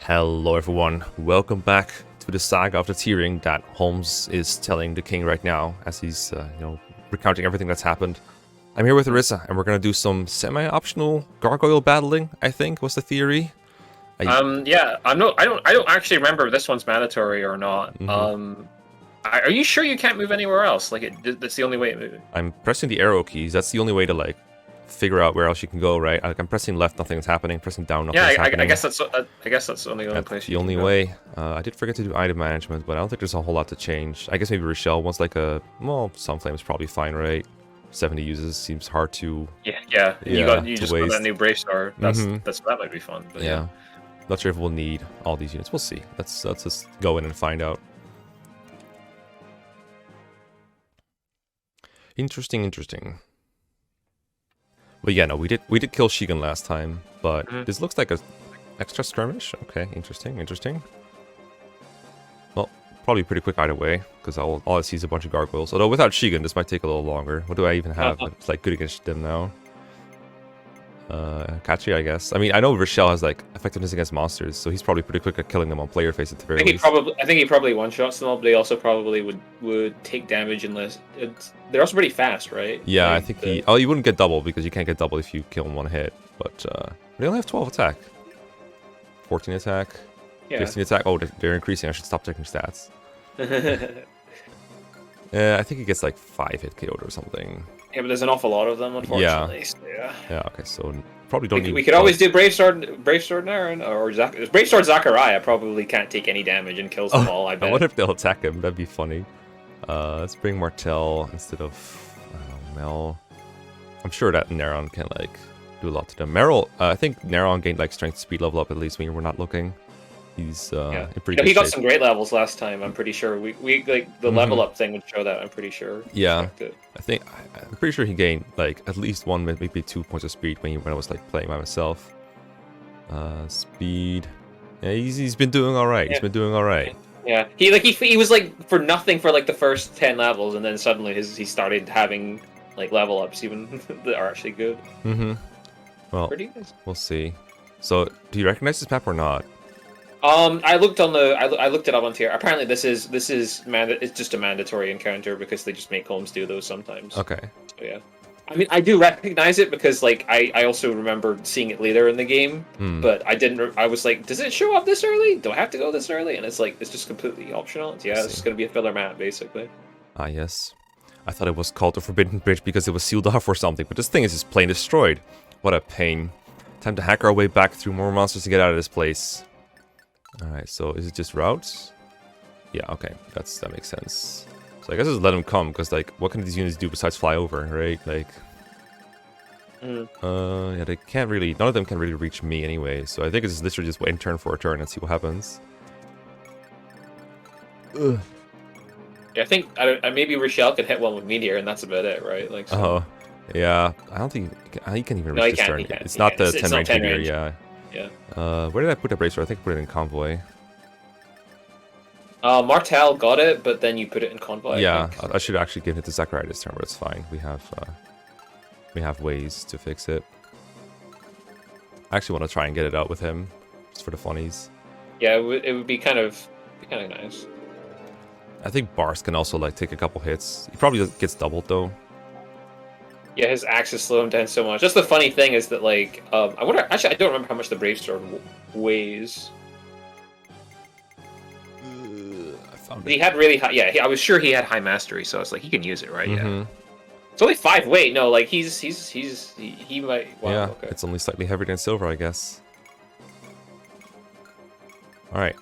Hello everyone, welcome back to the saga of the tearing that Holmes is telling the king right now as he's, recounting everything that's happened. I'm here with Arissa, and we're gonna do some semi-optional gargoyle battling, I think was the theory. Yeah, I don't actually remember if this one's mandatory or not. Are you sure you can't move anywhere else? Like, that's the only way it moves. I'm pressing the arrow keys, that's the only way to, figure out where else you can go, right? I'm pressing left, nothing's happening, pressing down, nothing's happening. I guess that's the only place the only way. I did forget to do item management, but I don't think there's a whole lot to change. I guess maybe Rachelle wants Sunflame is probably fine, right? 70 uses seems hard to... Yeah. You just got that new Brave Star. That might be fun. But yeah. Not sure if we'll need all these units. We'll see. Let's just go in and find out. Interesting. But yeah, no, we did kill Shigan last time, but this looks like a extra skirmish. Okay, interesting. Well, probably pretty quick either way, because all I see is a bunch of gargoyles. Although without Shigan, this might take a little longer. What do I even have? It's like good against them now. Kachi, I guess. I mean, I know Rachelle has effectiveness against monsters, so he's probably pretty quick at killing them on player face at the very least. I think he probably one-shots them all, but he also probably would take damage unless they're also pretty fast, right? Yeah, I think he wouldn't get double because you can't get double if you kill in one hit. But they only have 12 attack, 14 attack, 15 attack. Oh, they're increasing. I should stop checking stats. I think he gets 5 hit KO'd or something. Yeah, but there's an awful lot of them, unfortunately. Yeah. Okay, so probably don't need... We could always do Brave Sword Naren, or Brave Sword Zachariah probably can't take any damage and kills them all, I bet. I wonder if they'll attack him. That'd be funny. Let's bring Martel instead of Mel. I'm sure that Neron can do a lot to them. Meryl, I think Neron gained strength speed level up at least when we're not looking. He's in pretty good he got shape. some great levels last time. I'm pretty sure we the level up thing would show that. I'm pretty sure. Yeah, I'm pretty sure he gained at least 1, maybe 2 points of speed when I was playing by myself. Speed. Yeah, he's been doing all right. He's been doing all right. Yeah, he was for nothing for the first 10 levels, and then suddenly he started having level ups even that are actually good. Well, pretty nice. We'll see. So, do you recognize this map or not? I looked it up on tier. Apparently, it's just a mandatory encounter because they just make Holmes do those sometimes. Okay. So, yeah. I mean, I do recognize it because I also remember seeing it later in the game, but I didn't. I was like, does it show up this early? Do I have to go this early? And it's it's just completely optional. It's just gonna be a filler map basically. Ah, yes. I thought it was called the Forbidden Bridge because it was sealed off or something, but this thing is just plain destroyed. What a pain. Time to hack our way back through more monsters to get out of this place. Alright, so is it just routes? Yeah, okay, that makes sense. So I guess just let them come, because what can these units do besides fly over, right? Yeah, they can't really, none of them can really reach me anyway, so I think it's literally just wait turn for a turn and see what happens. Ugh. Yeah, I think maybe Rachelle could hit one with Meteor, and that's about it, right? Oh, yeah, I don't think he can even reach this turn. It's not the 10 range Meteor, yeah. Yeah. Where did I put the bracer? I think I put it in convoy. Martel got it, but then you put it in convoy. Yeah, I should actually give it to Zachariah this turn, but it's fine. We have ways to fix it. I actually want to try and get it out with him, just for the funnies. Yeah, it would be kind of nice. I think Bars can also take a couple hits. He probably gets doubled though. Yeah, his axes slow him down so much. That's the funny thing is that I wonder. Actually, I don't remember how much the Brave Sword weighs. I found he had really high. Yeah, I was sure he had high mastery, so it's he can use it, right? Yeah. It's only 5 weight. No, he might. Wow, yeah, okay. It's only slightly heavier than silver, I guess. All right.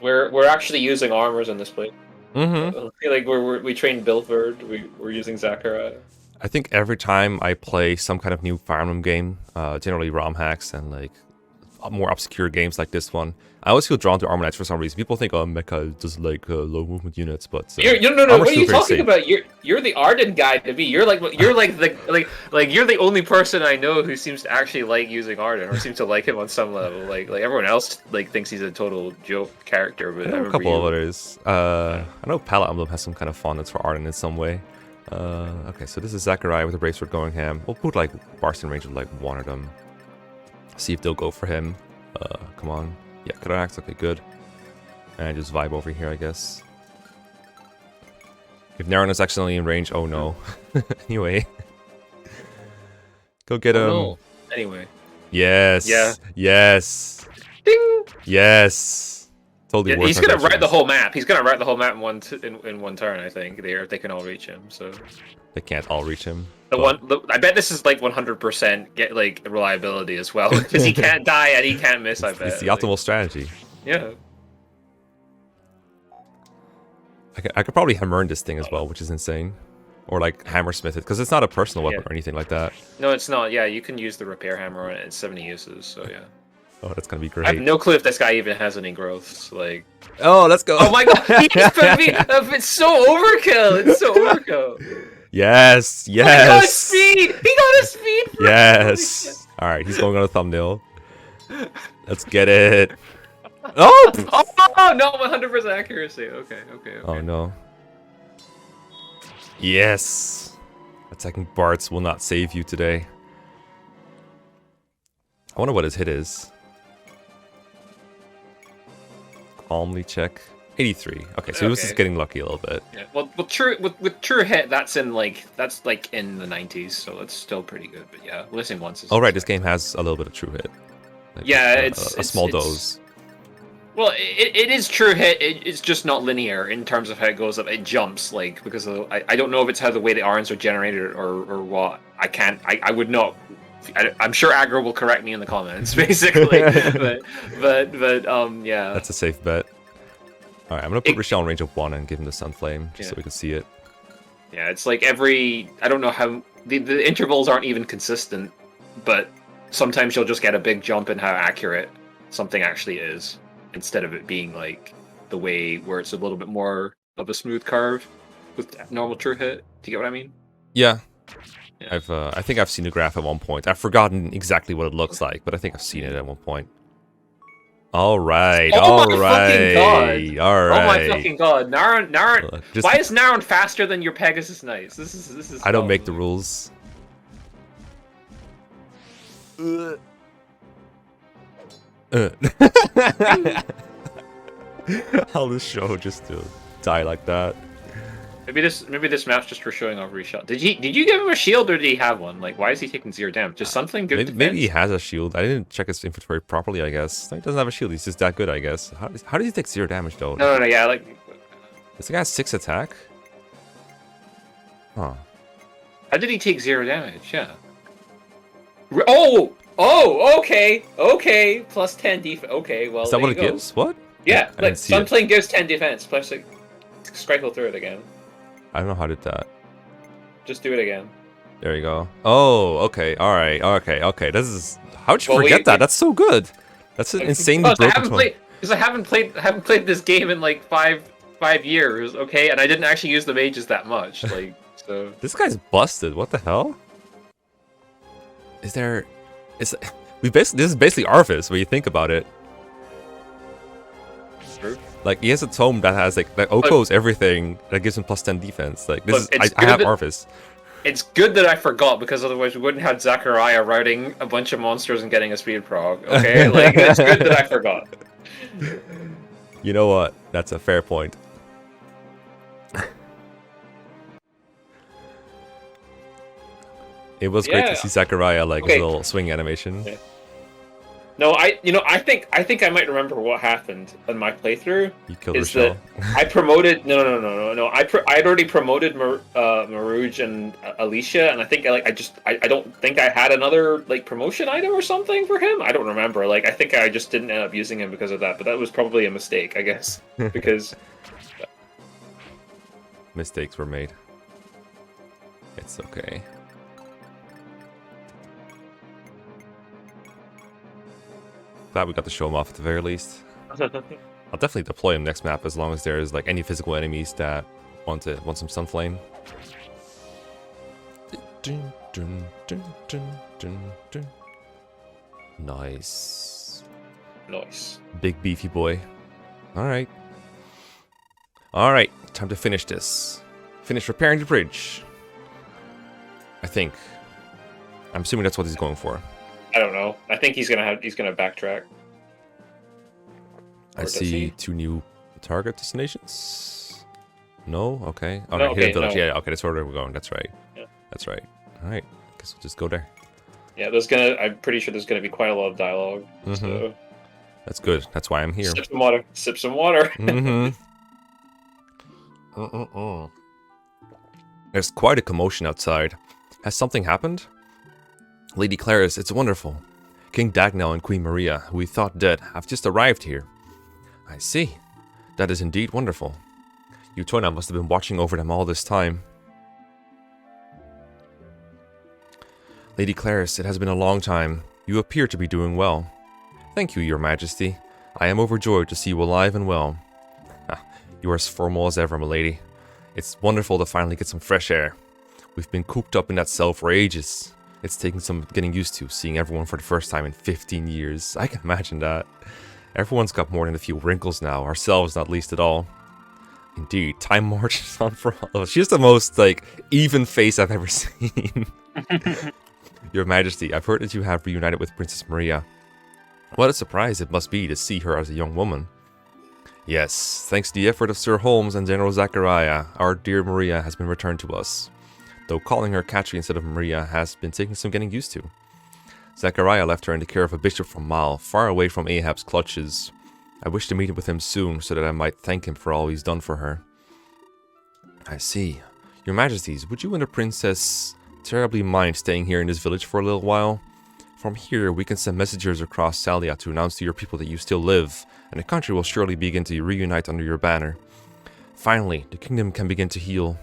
We're actually using armors in this place. I feel like we trained Bilford. We're using Zachariah. I think every time I play some kind of new Fire Emblem game, generally ROM hacks and more obscure games like this one, I always feel drawn to Armor Knights for some reason. People think, oh, Mecha does low movement units, but no. What are you talking about? You're the ardent guy to be. You're you're the only person I know who seems to actually like using Ardent or seems to like him on some level. Everyone else thinks he's a total joke character. But I know a couple of others. I know Palette Emblem has some kind of fondness for Ardent in some way. Okay, so this is Zachariah with a Brave Sword going ham. We'll put Barson range of one of them. See if they'll go for him. Come on. Yeah, counteract. Okay, good. And just vibe over here, I guess. If Naren is accidentally in range, oh no. Anyway. Go get him. No. Anyway. Yes. Yeah. Yes. Ding! Yes. Totally worth he's my gonna write the patience. whole map. He's gonna write the whole map in one turn, I think. If they can all reach him, so... They can't all reach him. I bet this is like 100% get like reliability as well, because he can't die and he can't miss. I bet It's the optimal strategy. Yeah. I could probably hammer this thing as well, which is insane. Or like hammersmith it, because it's not a personal weapon or anything like that. No, it's not. Yeah, you can use the repair hammer on it. It's 70 uses, so yeah. Oh, that's gonna be great. I have no clue if this guy even has any growths. Like, oh, let's go. Oh my god, he just put me. It's so overkill. It's so overkill. Yes, yes. Oh, he got his speed. He got his speed. Yes. All right, he's going on a thumbnail. Let's get it. Oh! Oh no, 100% accuracy. Okay. Oh no. Yes. Attacking Bards will not save you today. I wonder what his hit is. Calmly check. 83. Okay, so he was just getting lucky a little bit. Yeah. Well, with true hit, that's in like in the 90s, so it's still pretty good. But yeah, listening once is. Oh right, this game has a little bit of true hit. Like yeah, it's a small dose. Well, it is true hit. It's just not linear in terms of how it goes up. It jumps like because of, I don't know if it's how the way the irons are generated or what. I would not. I'm sure Aggro will correct me in the comments, basically. but yeah. That's a safe bet. All right, I'm gonna put Rachelle in range of 1 and give him the Sun Flame just so we can see it. Yeah, it's like I don't know how the intervals aren't even consistent, but sometimes you'll just get a big jump in how accurate something actually is, instead of it being like the way where it's a little bit more of a smooth curve with normal true hit. Do you get what I mean? Yeah. I think I've seen the graph at one point. I've forgotten exactly what it looks like, but I think I've seen it at one point. All right, all right. Oh my fucking god, Naren! Why is Naren faster than your Pegasus Knights? This is. I don't make the rules. How this show just to die like that. Maybe this map's just for showing off Rachelle. Did you give him a shield or did he have one? Like, why is he taking 0 damage? Just something good. Maybe he has a shield. I didn't check his inventory properly. I guess he doesn't have a shield. He's just that good. I guess. How does he take 0 damage though? No. Yeah, like. This guy has 6 attack. Huh. How did he take 0 damage? Yeah. Oh. Okay. Plus 10 defense. Okay. Well. Is that what it gives? What? Yeah. Like Sunflame gives 10 defense plus like. Strike through it again. I don't know how I did that. Just do it again. There you go. Oh, okay. All right. Okay. This is. How'd you forget that? That's so good. That's an insanely broken one. Because I haven't played this game in like five years. Okay, and I didn't actually use the mages that much. Like so. This guy's busted. What the hell? This is basically Arvis when you think about it. True. Like he has a tome that has like Oko's everything that gives him plus 10 defense. Like this I have Arvis. It's good that I forgot because otherwise we wouldn't have Zachariah routing a bunch of monsters and getting a speed prog. Okay, like it's good that I forgot. You know what? That's a fair point. It was great to see Zachariah like his little swing animation. Yeah. No, I think I might remember what happened in my playthrough. You killed Rachelle. I promoted no. I'd already promoted Marouge and Alicia, and I think I don't think I had another like promotion item or something for him. I don't remember. Like I think I just didn't end up using him because of that. But that was probably a mistake, I guess, because mistakes were made. It's okay. Glad we got to show him off at the very least. I'll definitely deploy him next map as long as there's like any physical enemies that want some Sunflame. Nice. Nice. Big beefy boy. Alright. Alright, time to finish this. Finish repairing the bridge. I think. I'm assuming that's what he's going for. I don't know. I think he's gonna backtrack. I see 2 new target destinations. No? Okay. Oh, No, right, hidden okay, village. no. Yeah, okay, that's where we're going. That's right. Yeah. That's right. Alright. Guess we'll just go there. Yeah, I'm pretty sure there's gonna be quite a lot of dialogue. So That's good. That's why I'm here. sip some water. Sip some water. There's quite a commotion outside. Has something happened? Lady Clarice, it's wonderful. King Dagnall and Queen Maria, who we thought dead, have just arrived here. I see. That is indeed wonderful. Utona must have been watching over them all this time. Lady Clarice, it has been a long time. You appear to be doing well. Thank you, Your Majesty. I am overjoyed to see you alive and well. You are as formal as ever, milady. It's wonderful to finally get some fresh air. We've been cooped up in that cell for ages. It's taken some getting used to, seeing everyone for the first time in 15 years. I can imagine that. Everyone's got more than a few wrinkles now, ourselves not least at all. Indeed, time marches on for all of us. She has the most, even face I've ever seen. Your Majesty, I've heard that you have reunited with Princess Maria. What a surprise it must be to see her as a young woman. Yes, thanks to the effort of Sir Holmes and General Zachariah, our dear Maria has been returned to us. Though calling her Catri instead of Maria has been taking some getting used to. Zachariah left her in the care of a bishop from Mal, far away from Ahab's clutches. I wish to meet with him soon, so that I might thank him for all he's done for her. I see. Your Majesties, would you and the princess terribly mind staying here in this village for a little while? From here, we can send messengers across Salia to announce to your people that you still live, and the country will surely begin to reunite under your banner. Finally, the kingdom can begin to heal.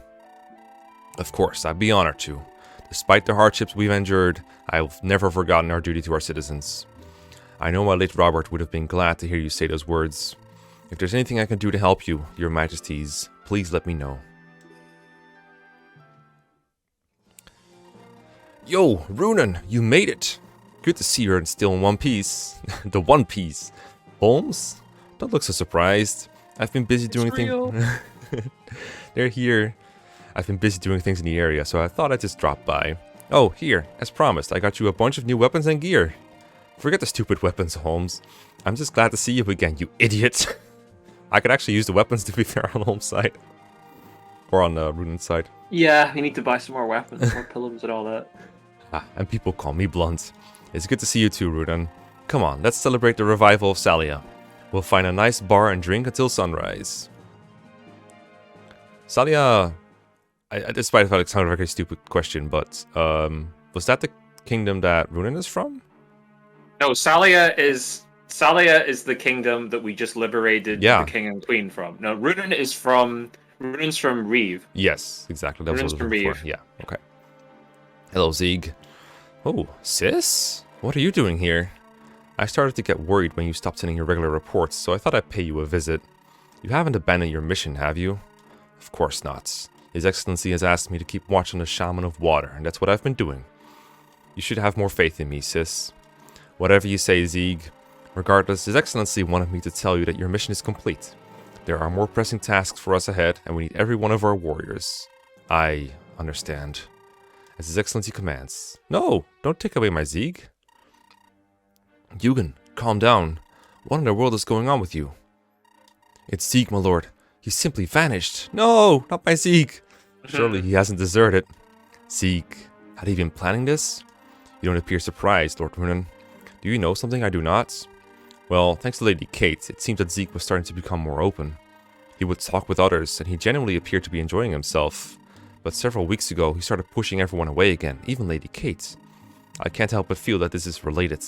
Of course, I'd be honored to. Despite the hardships we've endured, I've never forgotten our duty to our citizens. I know my late Robert would have been glad to hear you say those words. If there's anything I can do to help you, Your Majesties, please let me know. Yo, Ruden, you made it! Good to see you're still in one piece. The One Piece. Holmes? Don't look so surprised. I've been busy doing things. They're here. I've been busy doing things in the area, so I thought I'd just drop by. Oh, here, as promised, I got you a bunch of new weapons and gear. Forget the stupid weapons, Holmes. I'm just glad to see you again, you idiot. I could actually use the weapons to be fair on Holmes' side. Or on Ruden's side. Yeah, we need to buy some more weapons, more pillows and all that. And people call me blunt. It's good to see you too, Ruden. Come on, let's celebrate the revival of Salia. We'll find a nice bar and drink until sunrise. Salia... despite the fact it sounded like a very stupid question, but was that the kingdom that Ruden is from? No, Salia is the kingdom that we just liberated the king and queen from. No, Ruden's from Reeve. Yes, exactly. That was from Reeve. Yeah, okay. Hello, Zieg. Oh, sis? What are you doing here? I started to get worried when you stopped sending your regular reports, so I thought I'd pay you a visit. You haven't abandoned your mission, have you? Of course not. His Excellency has asked me to keep watch on the Shaman of Water, and that's what I've been doing. You should have more faith in me, sis. Whatever you say, Zieg. Regardless, His Excellency wanted me to tell you that your mission is complete. There are more pressing tasks for us ahead, and we need every one of our warriors. I understand. As His Excellency commands. No, don't take away my Zieg. Eugen, calm down. What in the world is going on with you? It's Zieg, my lord. He's simply vanished. No, not my Zieg. Surely he hasn't deserted. Zieg, had he been planning this? You don't appear surprised, Lord Ruden. Do you know something I do not? Well, thanks to Lady Kate, it seemed that Zieg was starting to become more open. He would talk with others, and he genuinely appeared to be enjoying himself. But several weeks ago, he started pushing everyone away again, even Lady Kate. I can't help but feel that this is related.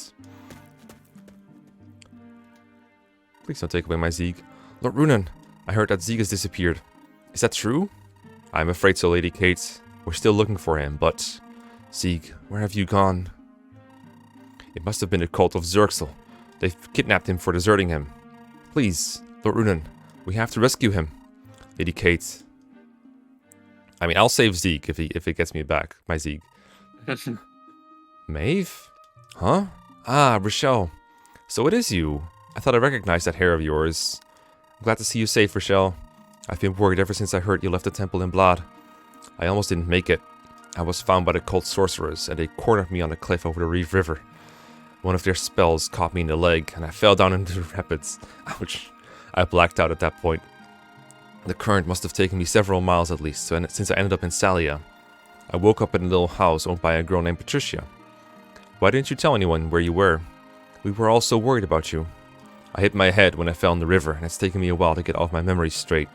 Please don't take away my Zieg. Lord Ruden, I heard that Zieg has disappeared. Is that true? I'm afraid so, Lady Kate. We're still looking for him, but... Zieg, where have you gone? It must have been the cult of Zerxel. They've kidnapped him for deserting him. Please, Lord Ruden, we have to rescue him. Lady Kate... I mean, I'll save Zieg if it gets me back, my Zieg. Maeve? Huh? Ah, Rachelle. So it is you. I thought I recognized that hair of yours. I'm glad to see you safe, Rachelle. I've been worried ever since I heard you left the temple in blood. I almost didn't make it. I was found by the cult sorcerers, and they cornered me on the cliff over the Reeve River. One of their spells caught me in the leg, and I fell down into the rapids. Ouch. I blacked out at that point. The current must have taken me several miles at least, since I ended up in Salia. I woke up in a little house owned by a girl named Patricia. Why didn't you tell anyone where you were? We were all so worried about you. I hit my head when I fell in the river, and it's taken me a while to get all my memories straight.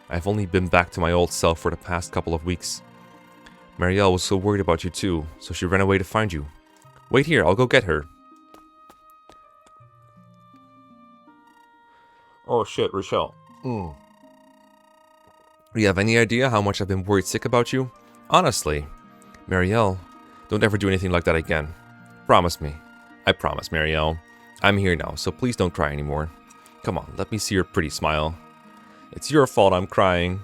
I've only been back to my old self for the past couple of weeks. Marielle was so worried about you too, so she ran away to find you. Wait here, I'll go get her. Oh shit, Rachelle. Do you have any idea how much I've been worried sick about you? Honestly. Marielle, don't ever do anything like that again. Promise me. I promise, Marielle. I'm here now, so please don't cry anymore. Come on, let me see your pretty smile. It's your fault I'm crying.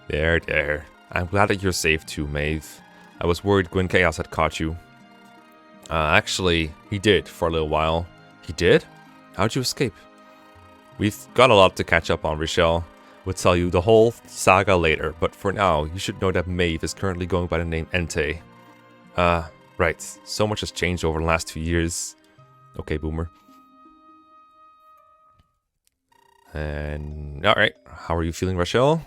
There. I'm glad that you're safe too, Maeve. I was worried Gwyn Chaos had caught you. Actually, he did for a little while. He did? How'd you escape? We've got a lot to catch up on, Rachelle. We'll tell you the whole saga later, but for now, you should know that Maeve is currently going by the name Entei. Right. So much has changed over the last 2 years. Okay, boomer. And alright, how are you feeling, Rachelle?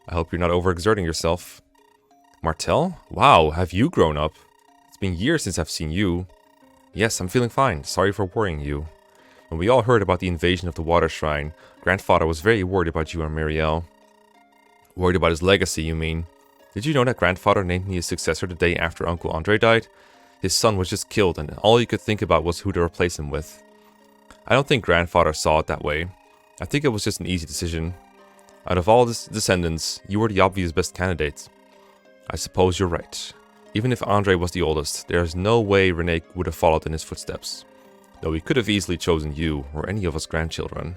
I hope you're not overexerting yourself. Martel? Wow, have you grown up? It's been years since I've seen you. Yes, I'm feeling fine. Sorry for worrying you. When we all heard about the invasion of the Water Shrine, Grandfather was very worried about you and Marielle. Worried about his legacy, you mean? Did you know that Grandfather named me his successor the day after Uncle Andre died? His son was just killed and all he could think about was who to replace him with. I don't think Grandfather saw it that way. I think it was just an easy decision. Out of all his descendants, you were the obvious best candidate. I suppose you're right. Even if Andre was the oldest, there is no way Rene would have followed in his footsteps. Though he could have easily chosen you, or any of us grandchildren.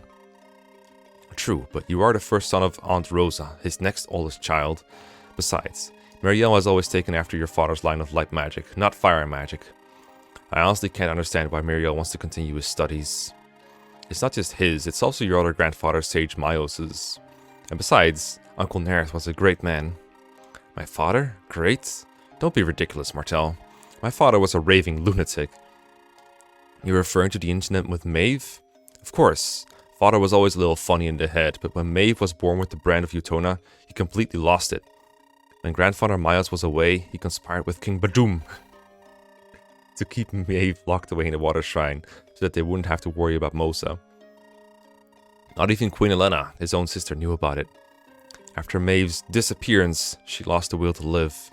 True, but you are the first son of Aunt Rosa, his next oldest child. Besides, Marielle has always taken after your father's line of light magic, not fire magic. I honestly can't understand why Marielle wants to continue his studies. It's not just his, it's also your other grandfather, Sage Myos's. And besides, Uncle Nerith was a great man. My father? Great? Don't be ridiculous, Martel. My father was a raving lunatic. You're referring to the incident with Maeve? Of course. Father was always a little funny in the head, but when Maeve was born with the brand of Utona, he completely lost it. When Grandfather Myos was away, he conspired with King Badoom to keep Maeve locked away in the Water Shrine, so that they wouldn't have to worry about Mosa. Not even Queen Elena, his own sister, knew about it. After Maeve's disappearance, she lost the will to live.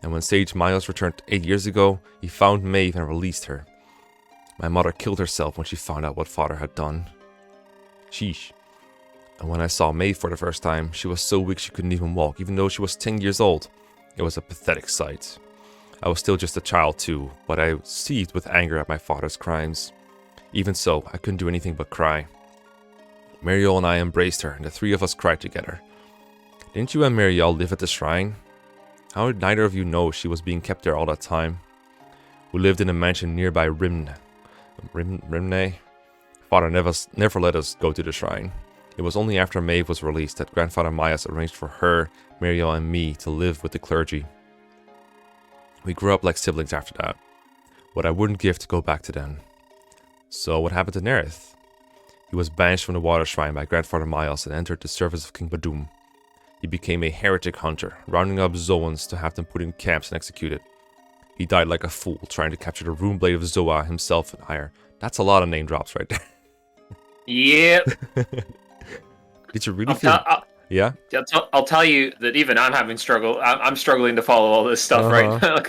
And when Sage Myos returned 8 years ago, he found Maeve and released her. My mother killed herself when she found out what Father had done. Sheesh. And when I saw Maeve for the first time, she was so weak she couldn't even walk, even though she was 10 years old. It was a pathetic sight. I was still just a child too, but I seethed with anger at my father's crimes. Even so, I couldn't do anything but cry. Marielle and I embraced her, and the three of us cried together. Didn't you and Marielle live at the shrine? How did neither of you know she was being kept there all that time? We lived in a mansion nearby Rimne. Father never let us go to the shrine. It was only after Maeve was released that Grandfather Myos arranged for her, Marielle, and me to live with the clergy. We grew up like siblings after that. What I wouldn't give to go back to then. So what happened to Nerith? He was banished from the Water Shrine by Grandfather Myos and entered the service of King Badoom. He became a heretic hunter, rounding up Zoans to have them put in camps and executed. He died like a fool, trying to capture the rune blade of Zoa himself and higher. That's a lot of name drops right there. Yep. Did you really feel... Yeah? I'll tell you that even I'm having struggle. I'm struggling to follow all this stuff right now.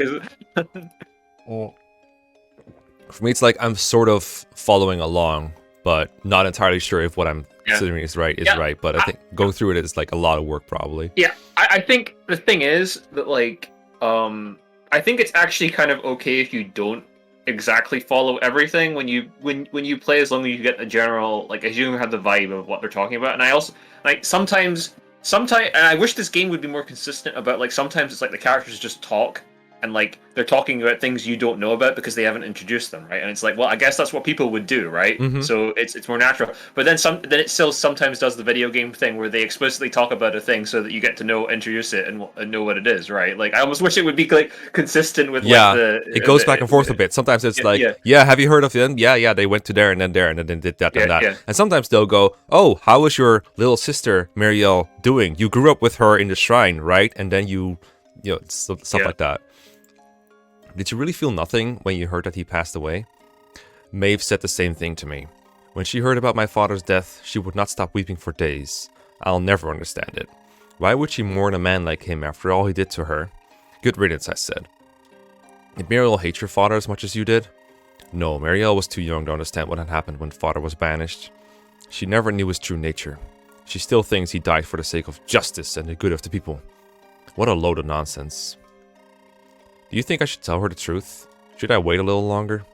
For me, it's like I'm sort of following along, but not entirely sure if what I'm considering is right. But I think going through it is like a lot of work, probably. Yeah, I think the thing is that like, I think it's actually kind of okay if you don't exactly follow everything when you play, as long as you get the general, like, as you have the vibe of what they're talking about. And I also like sometimes, and I wish this game would be more consistent about, like, sometimes it's like the characters just talk and like they're talking about things you don't know about because they haven't introduced them, right? And it's like, well, I guess that's what people would do, right? So it's more natural. But then it still sometimes does the video game thing where they explicitly talk about a thing so that you get to introduce it and know what it is, right? Like I almost wish it would be like consistent with like it goes back and forth a bit. Sometimes it's have you heard of them? Yeah, they went to there and then did that and that. Yeah. And sometimes they'll go, oh, how is your little sister Marielle doing? You grew up with her in the shrine, right? And then you know, stuff like that. Did you really feel nothing when you heard that he passed away? Maeve said the same thing to me. When she heard about my father's death, she would not stop weeping for days. I'll never understand it. Why would she mourn a man like him after all he did to her? Good riddance, I said. Did Marielle hate your father as much as you did? No, Marielle was too young to understand what had happened when father was banished. She never knew his true nature. She still thinks he died for the sake of justice and the good of the people. What a load of nonsense. Do you think I should tell her the truth? Should I wait a little longer?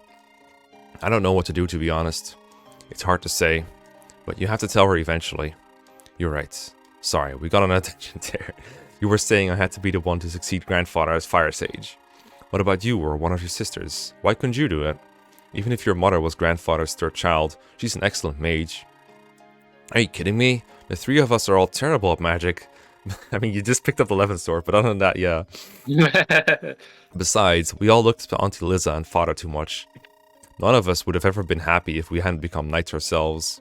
I don't know what to do, to be honest. It's hard to say, but you have to tell her eventually. You're right. Sorry, we got on a tangent there. You were saying I had to be the one to succeed grandfather as Fire Sage. What about you or one of your sisters? Why couldn't you do it? Even if your mother was grandfather's third child, she's an excellent mage. Are you kidding me? The three of us are all terrible at magic. I mean, you just picked up the 11th sword, but other than that, yeah. Besides, we all looked to Auntie Liza and father too much. None of us would have ever been happy if we hadn't become knights ourselves.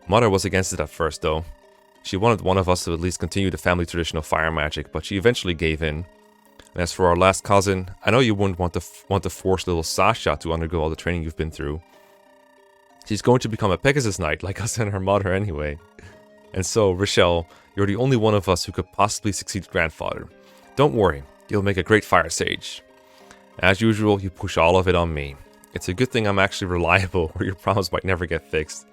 Mother was against it at first, though. She wanted one of us to at least continue the family tradition of fire magic, but she eventually gave in. And as for our last cousin, I know you wouldn't want to force little Sasha to undergo all the training you've been through. She's going to become a Pegasus Knight, like us and her mother anyway. And so, Rachelle, you're the only one of us who could possibly succeed grandfather. Don't worry, you'll make a great fire sage. As usual, you push all of it on me. It's a good thing I'm actually reliable, or your problems might never get fixed.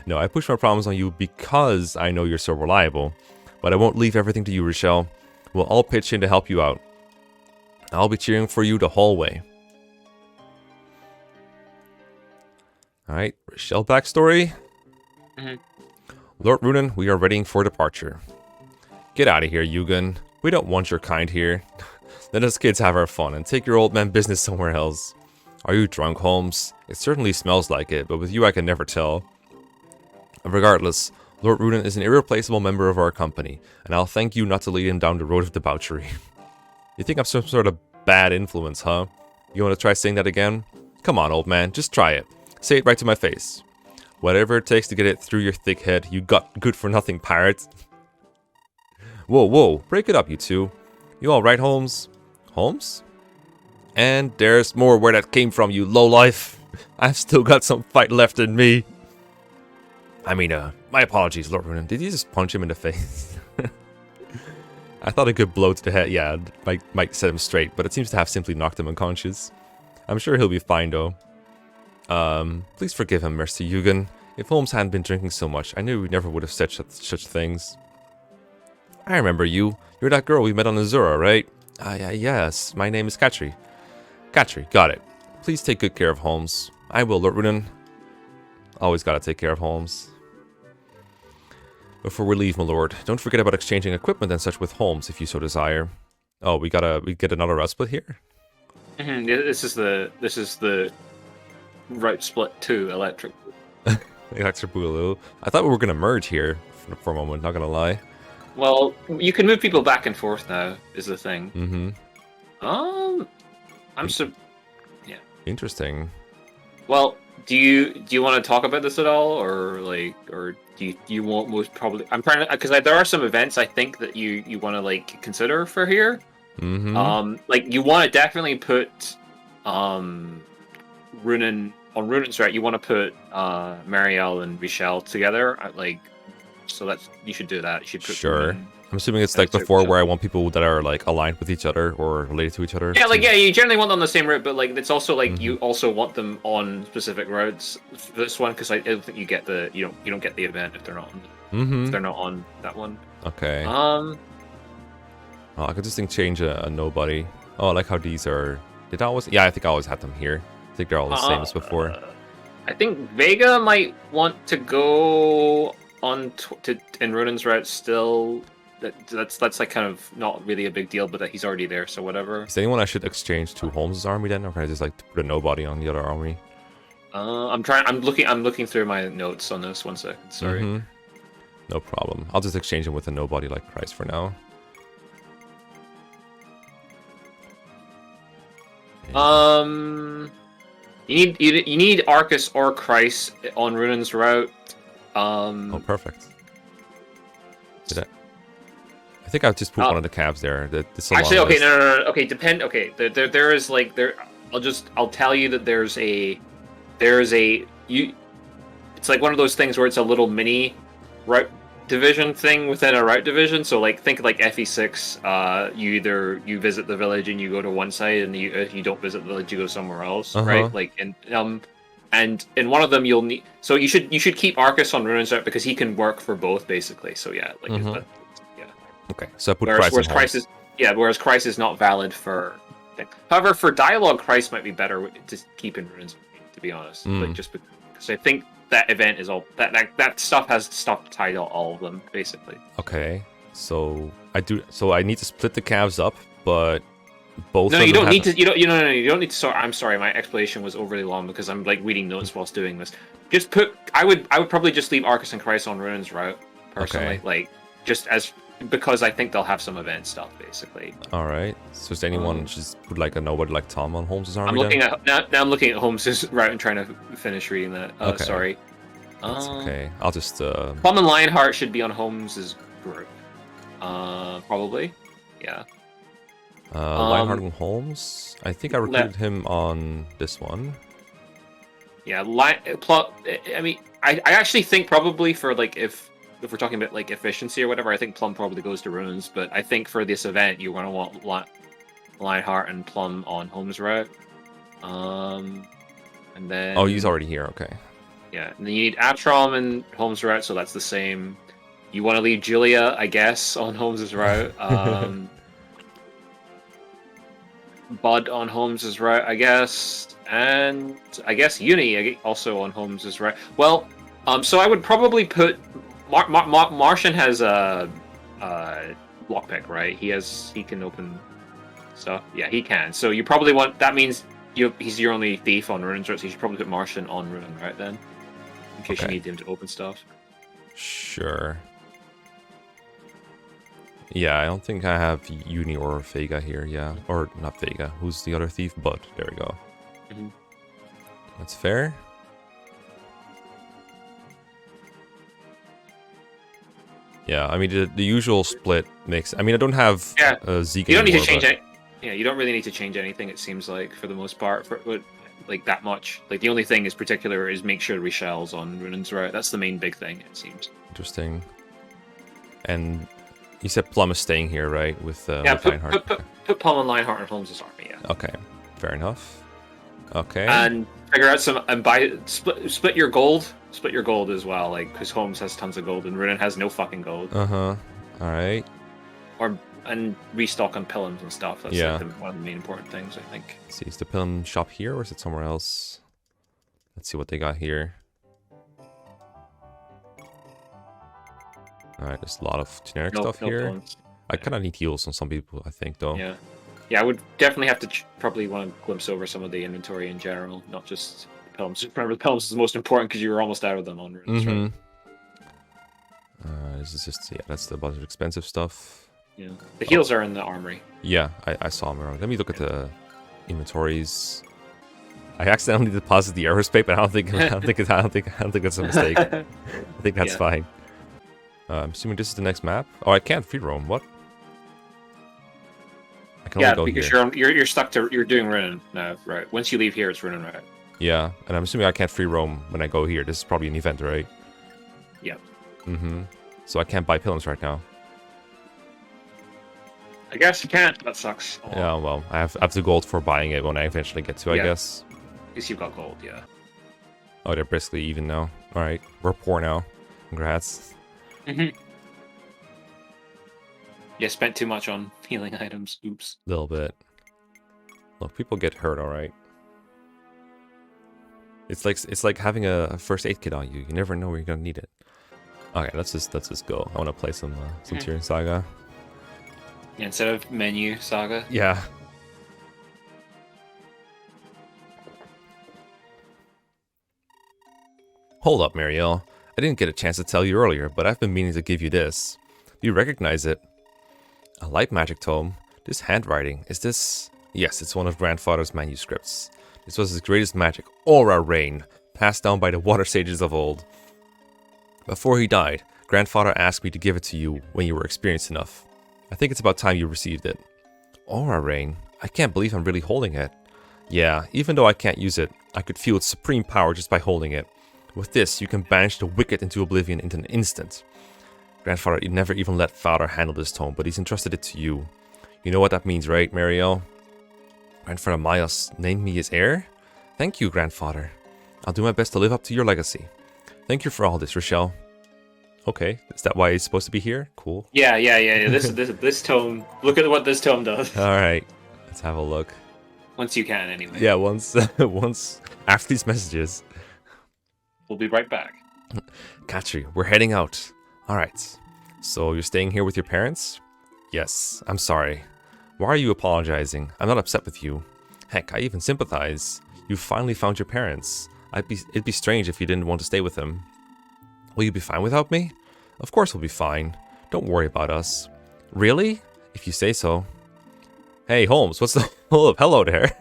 No, I push my problems on you because I know you're so reliable. But I won't leave everything to you, Rachelle. We'll all pitch in to help you out. I'll be cheering for you the whole way. Alright, Rachelle backstory. Lord Ruden, we are readying for departure. Get out of here, Yugen. We don't want your kind here. Let us kids have our fun and take your old man business somewhere else. Are you drunk, Holmes? It certainly smells like it, but with you I can never tell. Regardless, Lord Ruden is an irreplaceable member of our company, and I'll thank you not to lead him down the road of debauchery. You think I'm some sort of bad influence, huh? You want to try saying that again? Come on, old man, just try it. Say it right to my face. Whatever it takes to get it through your thick head, you got good-for-nothing pirate. Whoa, break it up, you two. You alright, Holmes? Holmes? And there's more where that came from, you lowlife. I've still got some fight left in me. I mean, my apologies, Lord Ruden. Did you just punch him in the face? I thought a good blow to the head, yeah, might set him straight, but it seems to have simply knocked him unconscious. I'm sure he'll be fine, though. Please forgive him, Mr. Yugen. If Holmes hadn't been drinking so much, I knew we never would have said such things. I remember you. You're that girl we met on Azura, right? Yes, my name is Katri. Katri, got it. Please take good care of Holmes. I will, Lord Ruden. Always gotta take care of Holmes. Before we leave, my lord, don't forget about exchanging equipment and such with Holmes, if you so desire. Oh, we get another route split here? This is the route split to electric. Electric Boogaloo. I thought we were gonna merge here for a moment, not gonna lie. Well, you can move people back and forth now, is the thing. Yeah. Interesting. Well, do you want to talk about this at all, or do you want most probably? I'm trying to, because there are some events I think that you want to like consider for here. Like you want to definitely put Runen's right. You want to put Marielle and Rachelle together, so you should do that. You should put sure. I'm assuming it's like before where I want people that are like aligned with each other or related to each other. Yeah, you generally want them on the same route, but like it's also like you also want them on specific routes for this one, because I don't think you get you don't get the event if they're not on if they're not on that one. Okay. Oh, I could just change a nobody. Oh, I like how these are. Did I always? Yeah, I think I always had them here. I think they're all the same as before. I think Vega might want to go on in Runen's route still, that's like kind of not really a big deal, but that he's already there, so whatever. Is there anyone I should exchange to Holmes' army then, or can I just like put a nobody on the other army? I'm looking through my notes on this. 1 second. Sorry. No problem. I'll just exchange him with a nobody like Christ for now. You need Arcus or Christ on Runen's route. Oh, perfect. I think I've just put one of the cabs there. Actually, okay, no. Okay, Okay, there is like I'll tell you that there's a It's like one of those things where it's a little mini route division thing within a route division. So like think like FE6. You visit the village and you go to one side, and if you don't visit the village, you go somewhere else, right? Like and in one of them you'll need. So you should keep Arcus on Runen's route because he can work for both basically. So yeah, like. Okay, so I put whereas Christ is not valid for. However, for dialogue, Christ might be better to keep in Runes, to be honest. Like just because I think that event is all that stuff has stuff tied to all of them basically. Okay, so I need to split the calves up, but both. No, you don't need to. You don't need to. Sorry, I'm sorry. My explanation was overly long because I'm like reading notes whilst doing this. Just put. I would probably just leave Arcus and Christ on Runes route personally, like just as. Because I think they'll have some event stuff, basically. All right. So is anyone just put like a nobody like Tom on Holmes' army? I'm looking at Holmes' route and trying to finish reading that. Okay. Sorry. That's okay. I'll just. Plum and Lionheart should be on Holmes' group. Probably. Yeah. Lionheart and Holmes. I think I recruited him on this one. Yeah. I mean, I actually think probably for like if we're talking about like efficiency or whatever, I think Plum probably goes to Runes, but I think for this event you're going to want Lionheart and Plum on Holmes' route. And then... Oh, he's already here, okay. Yeah, and then you need Atrom and Holmes' route, so that's the same. You want to leave Julia, I guess, on Holmes' route. Bud on Holmes' route, I guess. And I guess Uni also on Holmes' route. Well, so I would probably put... Maerchen has a lockpick, right? He can open stuff. Yeah, he can. So you probably want. That means he's your only thief on Rune's route. So you should probably put Maerchen on Rune, right then, in case you need him to open stuff. Sure. Yeah, I don't think I have Uni or Vega here. Yeah, or not Vega. Who's the other thief? Bud. There we go. That's fair. Yeah, I mean the usual split makes. I mean, I don't have Zeke. You don't need to change it. Yeah, you don't really need to change anything. It seems like for the most part, like that much. Like the only thing is particular is make sure Rachelle's on Runen's route. That's the main big thing. It seems. Interesting. And you said Plum is staying here, right? With Lionheart. Put Plum and Lionheart on Holmes' army. Yeah. Okay, fair enough. Okay. And figure out some and split your gold. Split your gold as well, like because Holmes has tons of gold and Ruden has no fucking gold. All right. And restock on Pilums and stuff. That's like one of the main important things, I think. Let's see, is the Pilum shop here or is it somewhere else? Let's see what they got here. All right, there's a lot of generic stuff here. Pilums. I kind of need heals on some people, I think, though. Yeah, I would definitely have to probably want to glimpse over some of the inventory in general, not just. Pilums. Remember, the Pilums is the most important because you were almost out of them on Runes, right? This is just that's the bunch of expensive stuff. Yeah, the heals are in the armory. Yeah, I saw them around. Let me look at the inventories. I accidentally deposited the aerospace, but I don't think that's a mistake. I think that's fine. I'm assuming this is the next map. Oh, I can't free roam. What? I can only go because here. you're stuck to you're doing Rune now, right? Once you leave here, it's Rune, right? Yeah, and I'm assuming I can't free roam when I go here. This is probably an event, right? Yep. So I can't buy Pilums right now. I guess you can't. That sucks. Yeah, well, I have the gold for buying it when I eventually get to, I guess. At least you've got gold, yeah. Oh, they're basically even now. Alright, we're poor now. Congrats. Yeah, spent too much on healing items. Oops. A little bit. Look, people get hurt, alright. It's like having a first aid kit on you. You never know where you're gonna need it. Okay, let's just go. I want to play some Tearring Saga. Instead of menu saga. Yeah. Hold up, Marielle. I didn't get a chance to tell you earlier, but I've been meaning to give you this. Do you recognize it? A light magic tome. This handwriting, is this... Yes, it's one of Grandfather's manuscripts. This was his greatest magic, Aura Rain, passed down by the water sages of old. Before he died, Grandfather asked me to give it to you when you were experienced enough. I think it's about time you received it. Aura Rain? I can't believe I'm really holding it. Yeah, even though I can't use it, I could feel its supreme power just by holding it. With this, you can banish the wicked into oblivion in an instant. Grandfather never even let Father handle this tome, but he's entrusted it to you. You know what that means, right, Marielle? Grandfather Miles named me his heir? Thank you, Grandfather. I'll do my best to live up to your legacy. Thank you for all this, Rachelle. Okay, is that why he's supposed to be here? Cool. Yeah. This tome. Look at what this tome does. All right, let's have a look. Once you can, anyway. Yeah, once after these messages. We'll be right back. Katri, we're heading out. All right. So you're staying here with your parents? Yes. I'm sorry. Why are you apologizing? I'm not upset with you. Heck, I even sympathize. You finally found your parents. It'd be strange if you didn't want to stay with them. Will you be fine without me? Of course we'll be fine. Don't worry about us. Really? If you say so. Hey, Holmes, what's the... Hello there.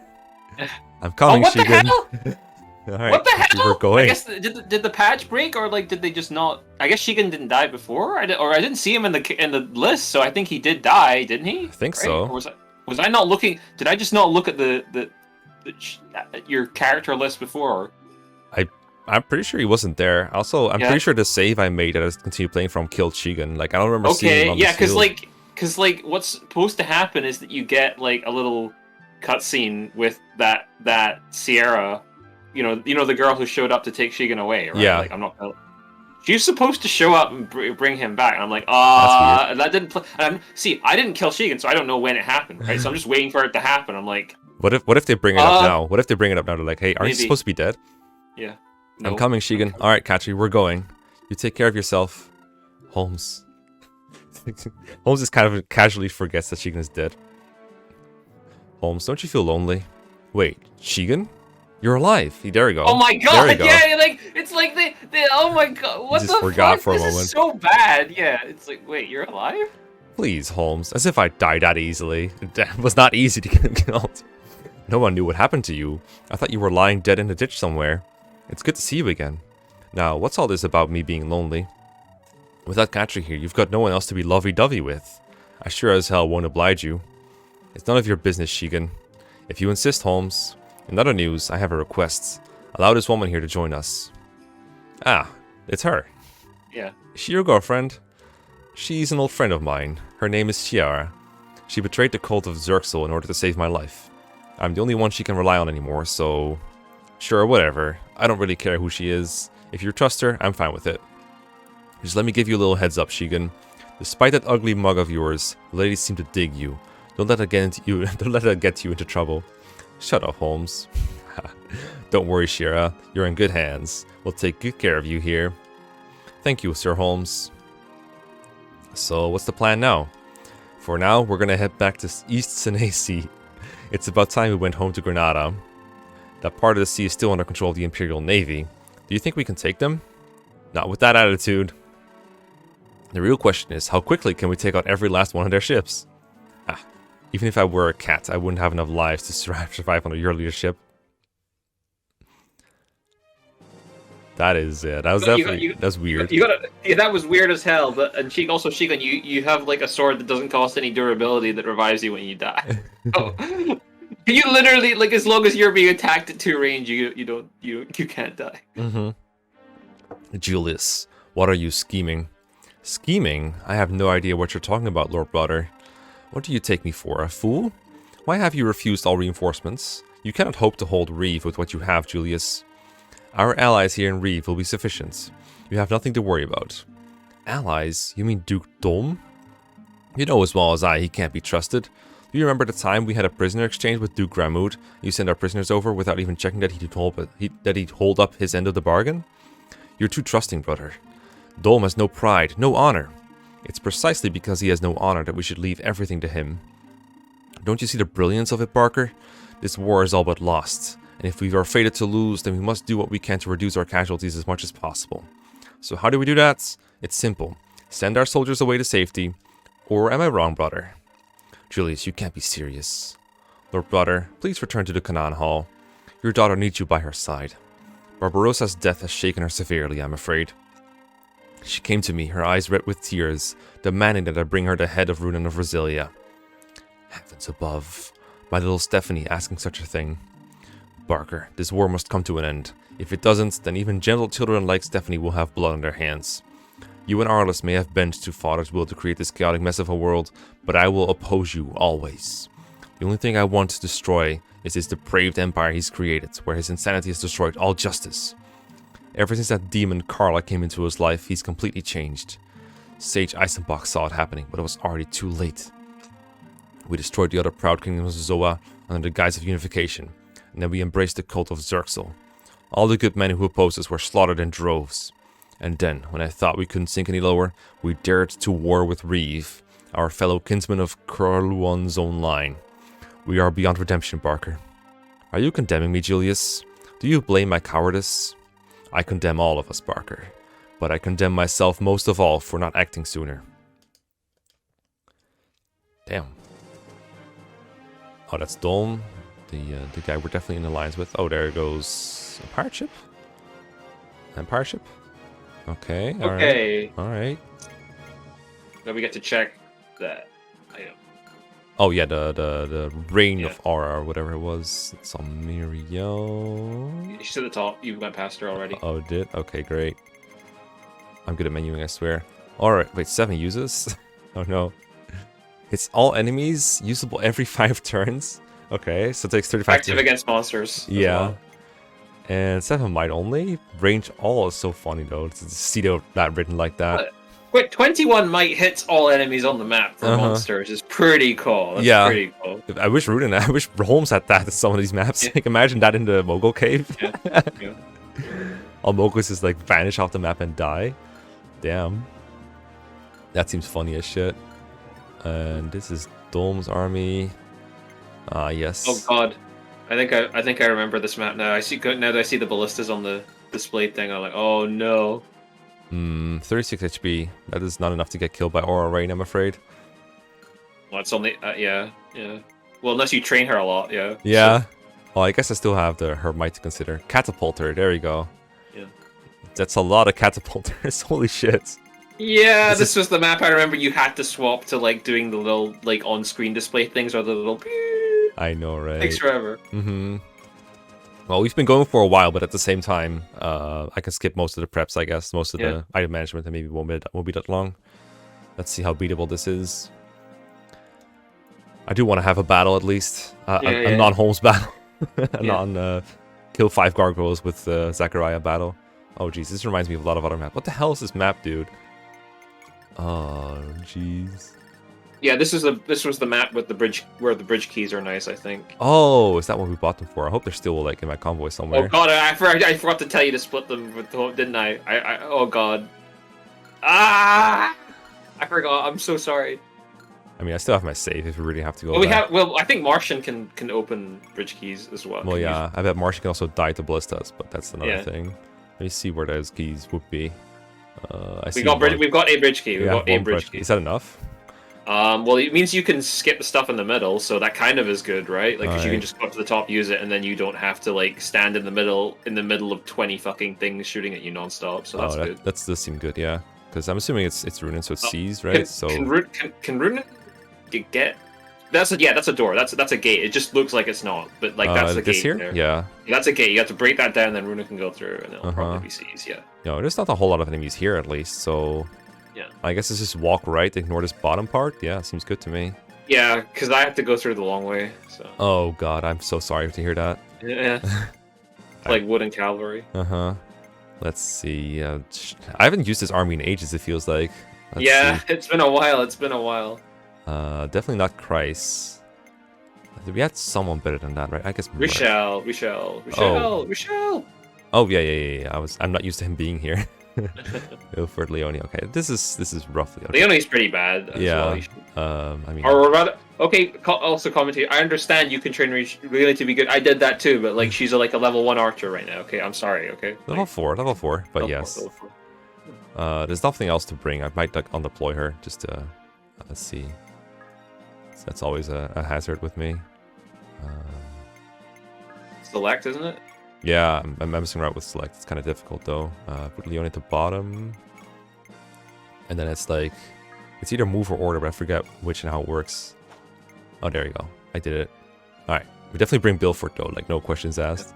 I'm coming, what the Shigen. hell? All right, what the hell? we're going. I guess did the patch break, or like did they just not? I guess Shigen didn't die before. I didn't see him in the list, so I think he did die, didn't he? I think so. Or was I not looking? Did I just not look at your character list before? I'm pretty sure he wasn't there. Also, I'm pretty sure the save I made that I continue playing from killed Shigen. Like I don't remember seeing him on the field. because what's supposed to happen is that you get like a little cutscene with that Sierra. You know the girl who showed up to take Shigen away, right? Yeah. Like, I'm not. She's supposed to show up and bring him back. And I'm like, that didn't play. See, I didn't kill Shigen, so I don't know when it happened, right? So I'm just waiting for it to happen. I'm like, what if they bring it up now? What if they bring it up now? They're like, hey, aren't you supposed to be dead? Yeah. I'm coming, Shigen. All right, Katri, we're going. You take care of yourself, Holmes. Holmes just kind of casually forgets that Shigen is dead. Holmes, don't you feel lonely? Wait, Shigen? You're alive. There you go. Oh my god! There you go. Yeah, like it's like they. Oh my god! What you the just forgot fuck? for a This moment. is so bad. Yeah, it's like, wait, you're alive? Please, Holmes. As if I died that easily. It was not easy to get killed. No one knew what happened to you. I thought you were lying dead in a ditch somewhere. It's good to see you again. Now, what's all this about me being lonely? Without Katri here, you've got no one else to be lovey-dovey with. I sure as hell won't oblige you. It's none of your business, Shigen. If you insist, Holmes. In other news, I have a request. Allow this woman here to join us. Ah, it's her. Yeah. Is she your girlfriend? She's an old friend of mine. Her name is Chiara. She betrayed the cult of Zerxel in order to save my life. I'm the only one she can rely on anymore, so... Sure, whatever. I don't really care who she is. If you trust her, I'm fine with it. Just let me give you a little heads up, Shigen. Despite that ugly mug of yours, the ladies seem to dig you. Don't let that get you into trouble. Shut up, Holmes. Don't worry, Shira. You're in good hands. We'll take good care of you here. Thank you, Sir Holmes. So, what's the plan now? For now, we're gonna head back to East Sinai Sea. It's about time we went home to Granada. That part of the sea is still under control of the Imperial Navy. Do you think we can take them? Not with that attitude. The real question is, how quickly can we take out every last one of their ships? Even if I were a cat, I wouldn't have enough lives to survive under your leadership. That is, that was definitely, that's weird. That was weird as hell. But and Shigen, you have like a sword that doesn't cost any durability that revives you when you die. Oh, you literally like as long as you're being attacked at 2 range, you can't die. Mm-hmm. Julius, what are you scheming? Scheming? I have no idea what you're talking about, Lord Brother. What do you take me for, a fool? Why have you refused all reinforcements? You cannot hope to hold Reeve with what you have, Julius. Our allies here in Reeve will be sufficient. You have nothing to worry about. Allies? You mean Duke Dolm? You know as well as I he can't be trusted. Do you remember the time we had a prisoner exchange with Duke Gramud? You sent our prisoners over without even checking that he'd hold up his end of the bargain? You're too trusting, brother. Dolm has no pride, no honor. It's precisely because he has no honor that we should leave everything to him. Don't you see the brilliance of it, Barker? This war is all but lost, and if we are fated to lose, then we must do what we can to reduce our casualties as much as possible. So how do we do that? It's simple. Send our soldiers away to safety. Or am I wrong, brother? Julius, you can't be serious. Lord Brother, please return to the Canaan Hall. Your daughter needs you by her side. Barbarossa's death has shaken her severely, I'm afraid. She came to me, her eyes red with tears, demanding that I bring her the head of Ruden of Rosalia. Heavens above, my little Stephanie asking such a thing. Barker, this war must come to an end. If it doesn't, then even gentle children like Stephanie will have blood on their hands. You and Arliss may have bent to Father's will to create this chaotic mess of a world, but I will oppose you always. The only thing I want to destroy is this depraved empire he's created, where his insanity has destroyed all justice. Ever since that demon Carla came into his life, he's completely changed. Sage Eisenbach saw it happening, but it was already too late. We destroyed the other proud kingdoms of Zoa under the guise of unification, and then we embraced the cult of Zerxel. All the good men who opposed us were slaughtered in droves. And then, when I thought we couldn't sink any lower, we dared to war with Reeve, our fellow kinsman of Kurluon's own line. We are beyond redemption, Barker. Are you condemning me, Julius? Do you blame my cowardice? I condemn all of us, Barker. But I condemn myself most of all for not acting sooner. Damn. Oh, that's Dolm. The guy we're definitely in alliance with. Oh, there goes a pirate ship? Empire ship? Okay. Okay. Alright. Now we get to check that item. Oh yeah, the Reign of Aura or whatever it was. It's on Miriel. She's at the top. You went past her already. Oh, did? Okay, great. I'm good at menuing, I swear. Alright, wait, 7 uses? Oh no. It's all enemies, usable every 5 turns. Okay, so it takes 35 Active against monsters. Yeah. Well. And 7 might only. Range all is so funny though. To see that written like that. Wait, 21 might hits all enemies on the map for monsters is pretty cool. That's pretty cool. I wish Holmes had that in some of these maps. Yeah. Like imagine that in the Mogul cave. Yeah. All Moguls just like vanish off the map and die. Damn. That seems funny as shit. And this is Dolm's army. Yes. Oh god. I think I remember this map now. Now that I see the ballistas on the display thing, I'm like, oh no. 36 HP. That is not enough to get killed by Aura Rain, I'm afraid. Well, it's only yeah. Well, unless you train her a lot, yeah. Yeah. So, Well, I guess I still have her might to consider. Catapulter, there you go. yeah. That's a lot of catapulters. Holy shit. Yeah, this was the map I remember you had to swap to like doing the little like on-screen display things or the little. I know, right? Takes forever. Well, we've been going for a while, but at the same time, I can skip most of the preps, I guess. Most of the item management, and maybe won't be that long. Let's see how beatable this is. I do want to have a battle at least, a non-Holmes battle, a non-kill 5 gargoyles with Zachariah battle. Oh jeez, this reminds me of a lot of other maps. What the hell is this map, dude? Oh jeez. Yeah, this was the map with the bridge where the bridge keys are nice, I think. Oh, is that what we bought them for? I hope they're still like in my convoy somewhere. Oh god, I forgot to tell you to split them with the, didn't I? Oh god. I forgot. I'm so sorry. I mean, I still have my save if we really have to go. Well, I think Maerchen can open bridge keys as well. Well, yeah, I bet Maerchen can also die to ballistas, but that's another thing. Let me see where those keys would be. We've got a bridge key. We've got a bridge key. Is that enough? Well, it means you can skip the stuff in the middle, so that kind of is good, right? Like, because you can just go up to the top, use it, and then you don't have to like stand in the middle of 20 fucking things shooting at you nonstop. So that's good. That does seem good, yeah. Because I'm assuming it's Ruden, so it sees, right? Can Ruden get? That's a door. That's a gate. It just looks like it's not, but like that's the gate here. There. Yeah, that's a gate. You have to break that down, and then Runa can go through, and it'll probably be seized. Yeah. No, there's not a whole lot of enemies here, at least. So. Yeah. I guess it's just walk right, ignore this bottom part. Yeah, seems good to me. Yeah, because I have to go through the long way. So. Oh god, I'm so sorry to hear that. Yeah. Like wooden cavalry. Let's see. I haven't used this army in ages. It feels like. Let's see. It's been a while. Definitely not Christ. We had someone better than that, right? I guess. Rachelle. Oh yeah. I'm not used to him being here. Ilford, Leone. Okay, this is roughly okay. Leone's pretty bad as well. I mean... Or rather... Okay, also commentate. I understand you can train really to be good. I did that too, but like she's like a level 1 archer right now. Okay, I'm sorry. Okay. Level 4, but level yes. 4. There's nothing else to bring. I might like undeploy her just to let's see. So that's always a hazard with me. Select, isn't it? Yeah, I'm messing around with select. It's kind of difficult though. Put Leone at the bottom, and then it's like it's either move or order, but I forget which and how it works. Oh, there you go. I did it. All right, we definitely bring Bilford though. Like no questions asked.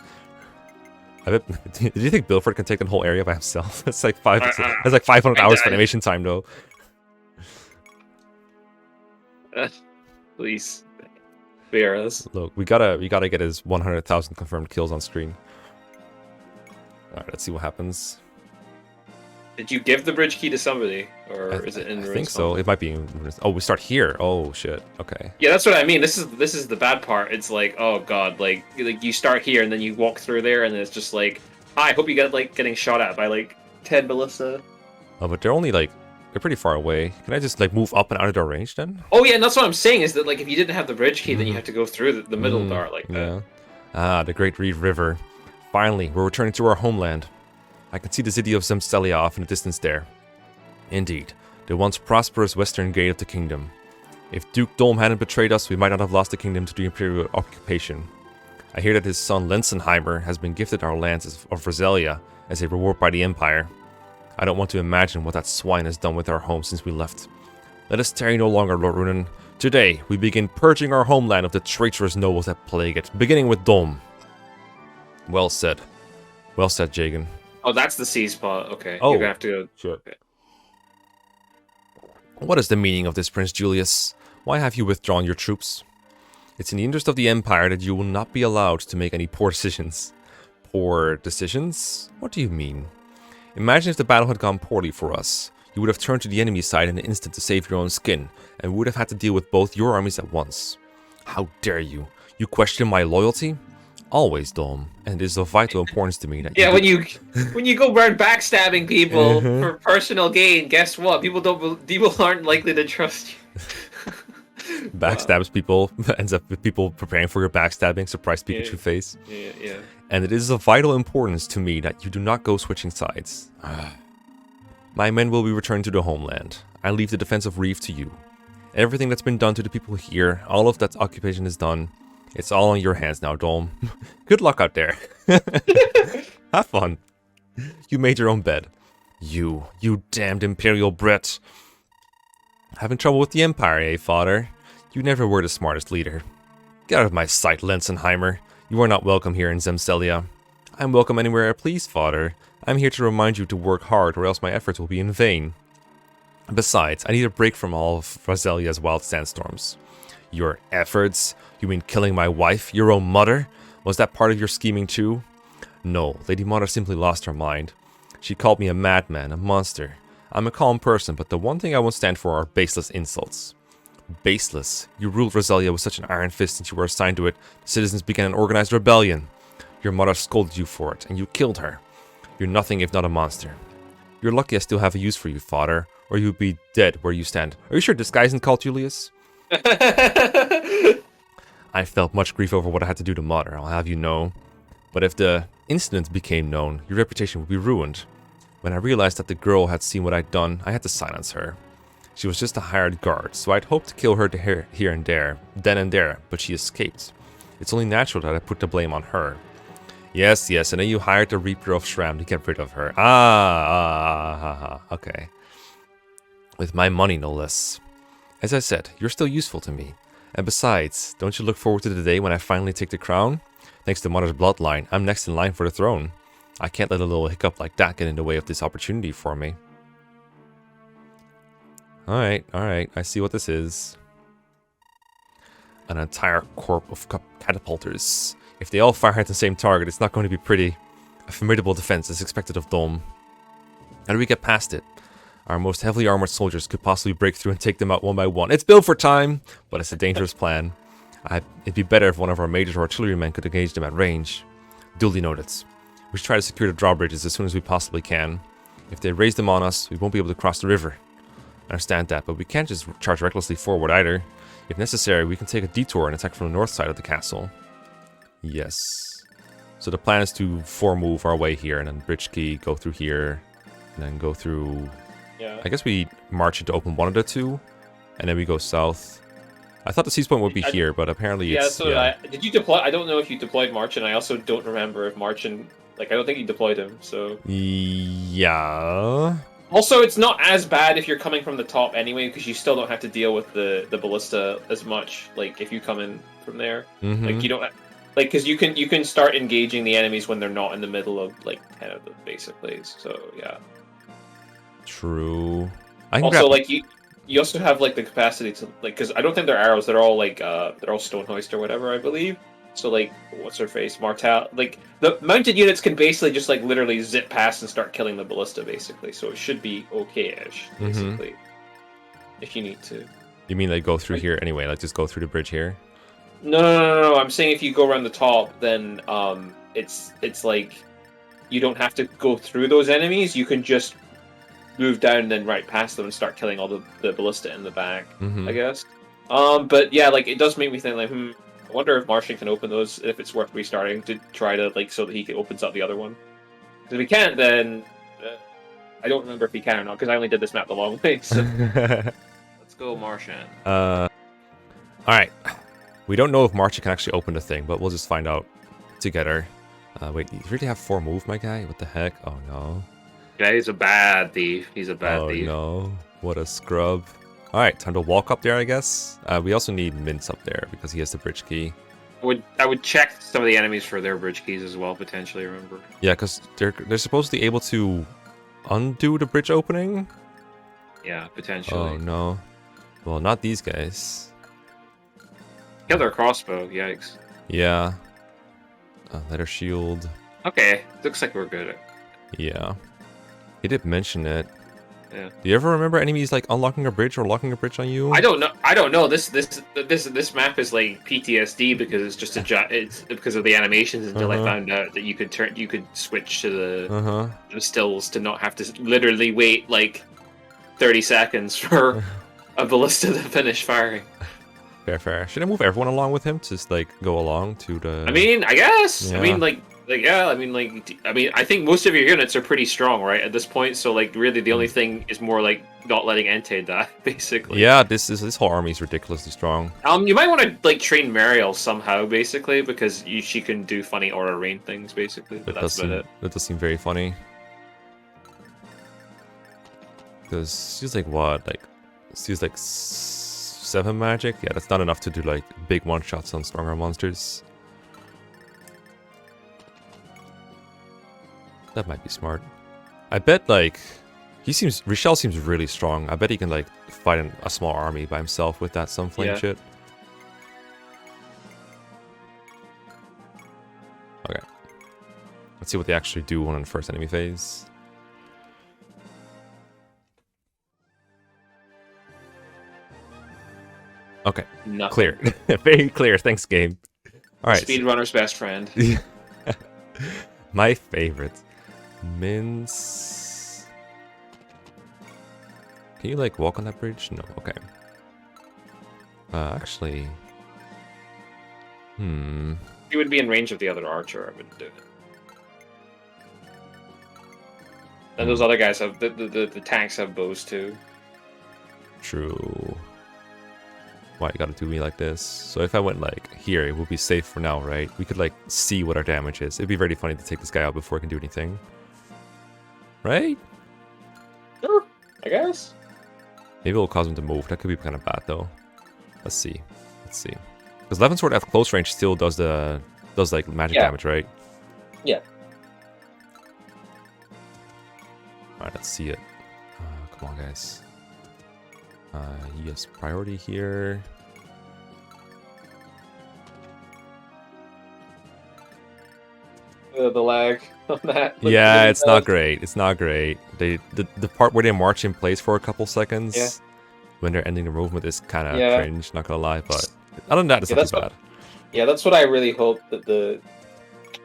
Did you think Bilford can take the whole area by himself? That's like 500 hours of animation time though. Please, bear us. Look, we gotta get his 100,000 confirmed kills on screen. All right, let's see what happens. Did you give the bridge key to somebody, or is it in the I think so. It might be in... Oh, we start here. Oh shit. Okay. Yeah, that's what I mean. This is the bad part. It's like, oh god, like you start here and then you walk through there and it's just like, I hope you get like getting shot at by like 10 ballista. Oh, but they're only like they're pretty far away. Can I just like move up and out of their range then? Oh yeah, and that's what I'm saying is that like if you didn't have the bridge key, then you have to go through the middle door like that. Yeah. Ah, the Great Reed River. Finally, we're returning to our homeland. I can see the city of Salia off in the distance there. Indeed, the once prosperous western gate of the kingdom. If Duke Dolm hadn't betrayed us, we might not have lost the kingdom to the imperial occupation. I hear that his son Lenzenheimer has been gifted our lands of Rosalia as a reward by the Empire. I don't want to imagine what that swine has done with our home since we left. Let us tarry no longer, Lord Ruden. Today, we begin purging our homeland of the traitorous nobles that plague it, beginning with Dolm. Well said. Well said, Jagan. Oh, that's the C spot. Okay. Oh, you're gonna have to go. Sure. Okay. What is the meaning of this, Prince Julius? Why have you withdrawn your troops? It's in the interest of the Empire that you will not be allowed to make any poor decisions. Poor decisions? What do you mean? Imagine if the battle had gone poorly for us. You would have turned to the enemy side in an instant to save your own skin, and we would have had to deal with both your armies at once. How dare you? You question my loyalty? Always, Dom, and it is of vital importance to me that when you go around backstabbing people for personal gain, guess what? People aren't likely to trust you. Backstabs people, ends up with people preparing for your backstabbing, surprise Pikachu face. Yeah. And it is of vital importance to me that you do not go switching sides. My men will be returned to the homeland. I leave the defense of Reef to you. Everything that's been done to the people here, all of that occupation is done. It's all in your hands now, Dolm. Good luck out there. Have fun. You made your own bed. You damned Imperial Brit. Having trouble with the Empire, eh, father? You never were the smartest leader. Get out of my sight, Lenzenheimer. You are not welcome here in Zemselia. I'm welcome anywhere I please, father. I'm here to remind you to work hard, or else my efforts will be in vain. Besides, I need a break from all of Rosalia's wild sandstorms. Your efforts? You mean killing my wife, your own mother? Was that part of your scheming too? No, Lady Mother simply lost her mind. She called me a madman, a monster. I'm a calm person, but the one thing I won't stand for are baseless insults. Baseless? You ruled Rosalia with such an iron fist since you were assigned to it, the citizens began an organized rebellion. Your mother scolded you for it, and you killed her. You're nothing if not a monster. You're lucky I still have a use for you, father, or you'd be dead where you stand. Are you sure disguise isn't called Julius? I felt much grief over what I had to do to Mother, I'll have you know. But if the incident became known, your reputation would be ruined. When I realized that the girl had seen what I'd done, I had to silence her. She was just a hired guard, so I'd hoped to kill her here and there, then and there, but she escaped. It's only natural that I put the blame on her. Yes, and then you hired the Reaper of Shram to get rid of her. Okay. With my money, no less. As I said, you're still useful to me. And besides, don't you look forward to the day when I finally take the crown? Thanks to Mother's bloodline, I'm next in line for the throne. I can't let a little hiccup like that get in the way of this opportunity for me. Alright, I see what this is. An entire corps of catapulters. If they all fire at the same target, it's not going to be pretty. A formidable defense is expected of Dolm. How do we get past it? Our most heavily armored soldiers could possibly break through and take them out one by one. It's built for time, but it's a dangerous plan. It'd be better if one of our major artillerymen could engage them at range. Duly noted. We should try to secure the drawbridges as soon as we possibly can. If they raise them on us, we won't be able to cross the river. I understand that, but we can't just charge recklessly forward either. If necessary, we can take a detour and attack from the north side of the castle. Yes. So the plan is to move our way here, and then bridge key, go through here, and then go through... Yeah. I guess we march into open one of the two, and then we go south. I thought the siege point would be here, but apparently it's... Yeah, so did you deploy... I don't know if you deployed Maerchen. I also don't remember if Maerchen... Like, I don't think you deployed him, so... Yeah... Also, it's not as bad if you're coming from the top anyway, because you still don't have to deal with the ballista as much, like, if you come in from there. Like, you don't... Like, because you can start engaging the enemies when they're not in the middle of, like, kind of the basically, so, yeah. True. Also, like, you also have, like, the capacity to, like, because I don't think they're arrows, they're all, like, they're all stone hoist or whatever, I believe. So, like, what's her face? Martel. Like, the mounted units can basically just, like, literally zip past and start killing the ballista, basically. So it should be okay-ish, basically. If you need to. You mean, like, go through here anyway? Like, just go through the bridge here? No. I'm saying if you go around the top, then, it's like, you don't have to go through those enemies. You can just move down and then right past them and start killing all the ballista in the back, I guess. But, yeah, like, it does make me think, like, I wonder if Maerchen can open those, if it's worth restarting to try to, like, so that he opens up the other one. Because if he can't, then... I don't remember if he can or not, because I only did this map the long way, so... Let's go, Maerchen. Alright. We don't know if Maerchen can actually open the thing, but we'll just find out together. Wait, you really have 4 move, my guy? What the heck? Oh, no. Yeah, he's a bad thief. He's a bad thief. Oh, no. What a scrub. Alright, time to walk up there, I guess. We also need Mince up there, because he has the bridge key. I would check some of the enemies for their bridge keys as well, potentially, remember? Yeah, because they're supposedly able to undo the bridge opening? Yeah, potentially. Oh, no. Well, not these guys. Kill their crossbow, yikes. Yeah. Letter shield. Okay, looks like we're good. Yeah. He did mention it. Yeah. Do you ever remember enemies like unlocking a bridge or locking a bridge on you? I don't know. This map is like PTSD because it's just it's because of the animations until I found out that you could switch to the stills to not have to literally wait like 30 seconds for a ballista to finish firing. Fair. Should I move everyone along with him to just like go along to the... I mean, I guess. Yeah. I think most of your units are pretty strong, right, at this point. So, like, really, the only thing is more like not letting Entei die, basically. Yeah, this whole army is ridiculously strong. You might want to like train Mariel somehow, basically, because she can do funny aura rain things, basically. But that's about it. That does seem very funny. Because she's like what, like she's like 7 magic. Yeah, that's not enough to do like big one shots on stronger monsters. That might be smart. I bet, like, Rachelle seems really strong. I bet he can, like, fight a small army by himself with that Sunflame shit. Okay. Let's see what they actually do on the first enemy phase. Okay. Nothing. Clear. Very clear. Thanks, game. Alright. Speedrunner's best friend. My favorite. Mince. Can you like walk on that bridge? No, okay. Actually. He would be in range of the other archer. I would do it. And those other guys have the tanks have bows too. True. Why you gotta do me like this? So if I went like here, it would be safe for now, right? We could like see what our damage is. It'd be very funny to take this guy out before he can do anything. Right? Sure, I guess. Maybe it'll cause him to move. That could be kind of bad though. Let's see. Because 11 Sword at close range still does like magic damage, right? Yeah. Alright, let's see it. Come on, guys. Yes, priority here. The lag on that. Yeah, it's not great. It's not great. The part where they march in place for a couple seconds when they're ending the movement is kind of cringe, not gonna lie. But other than that, it's not too bad. Yeah, that's what I really hope that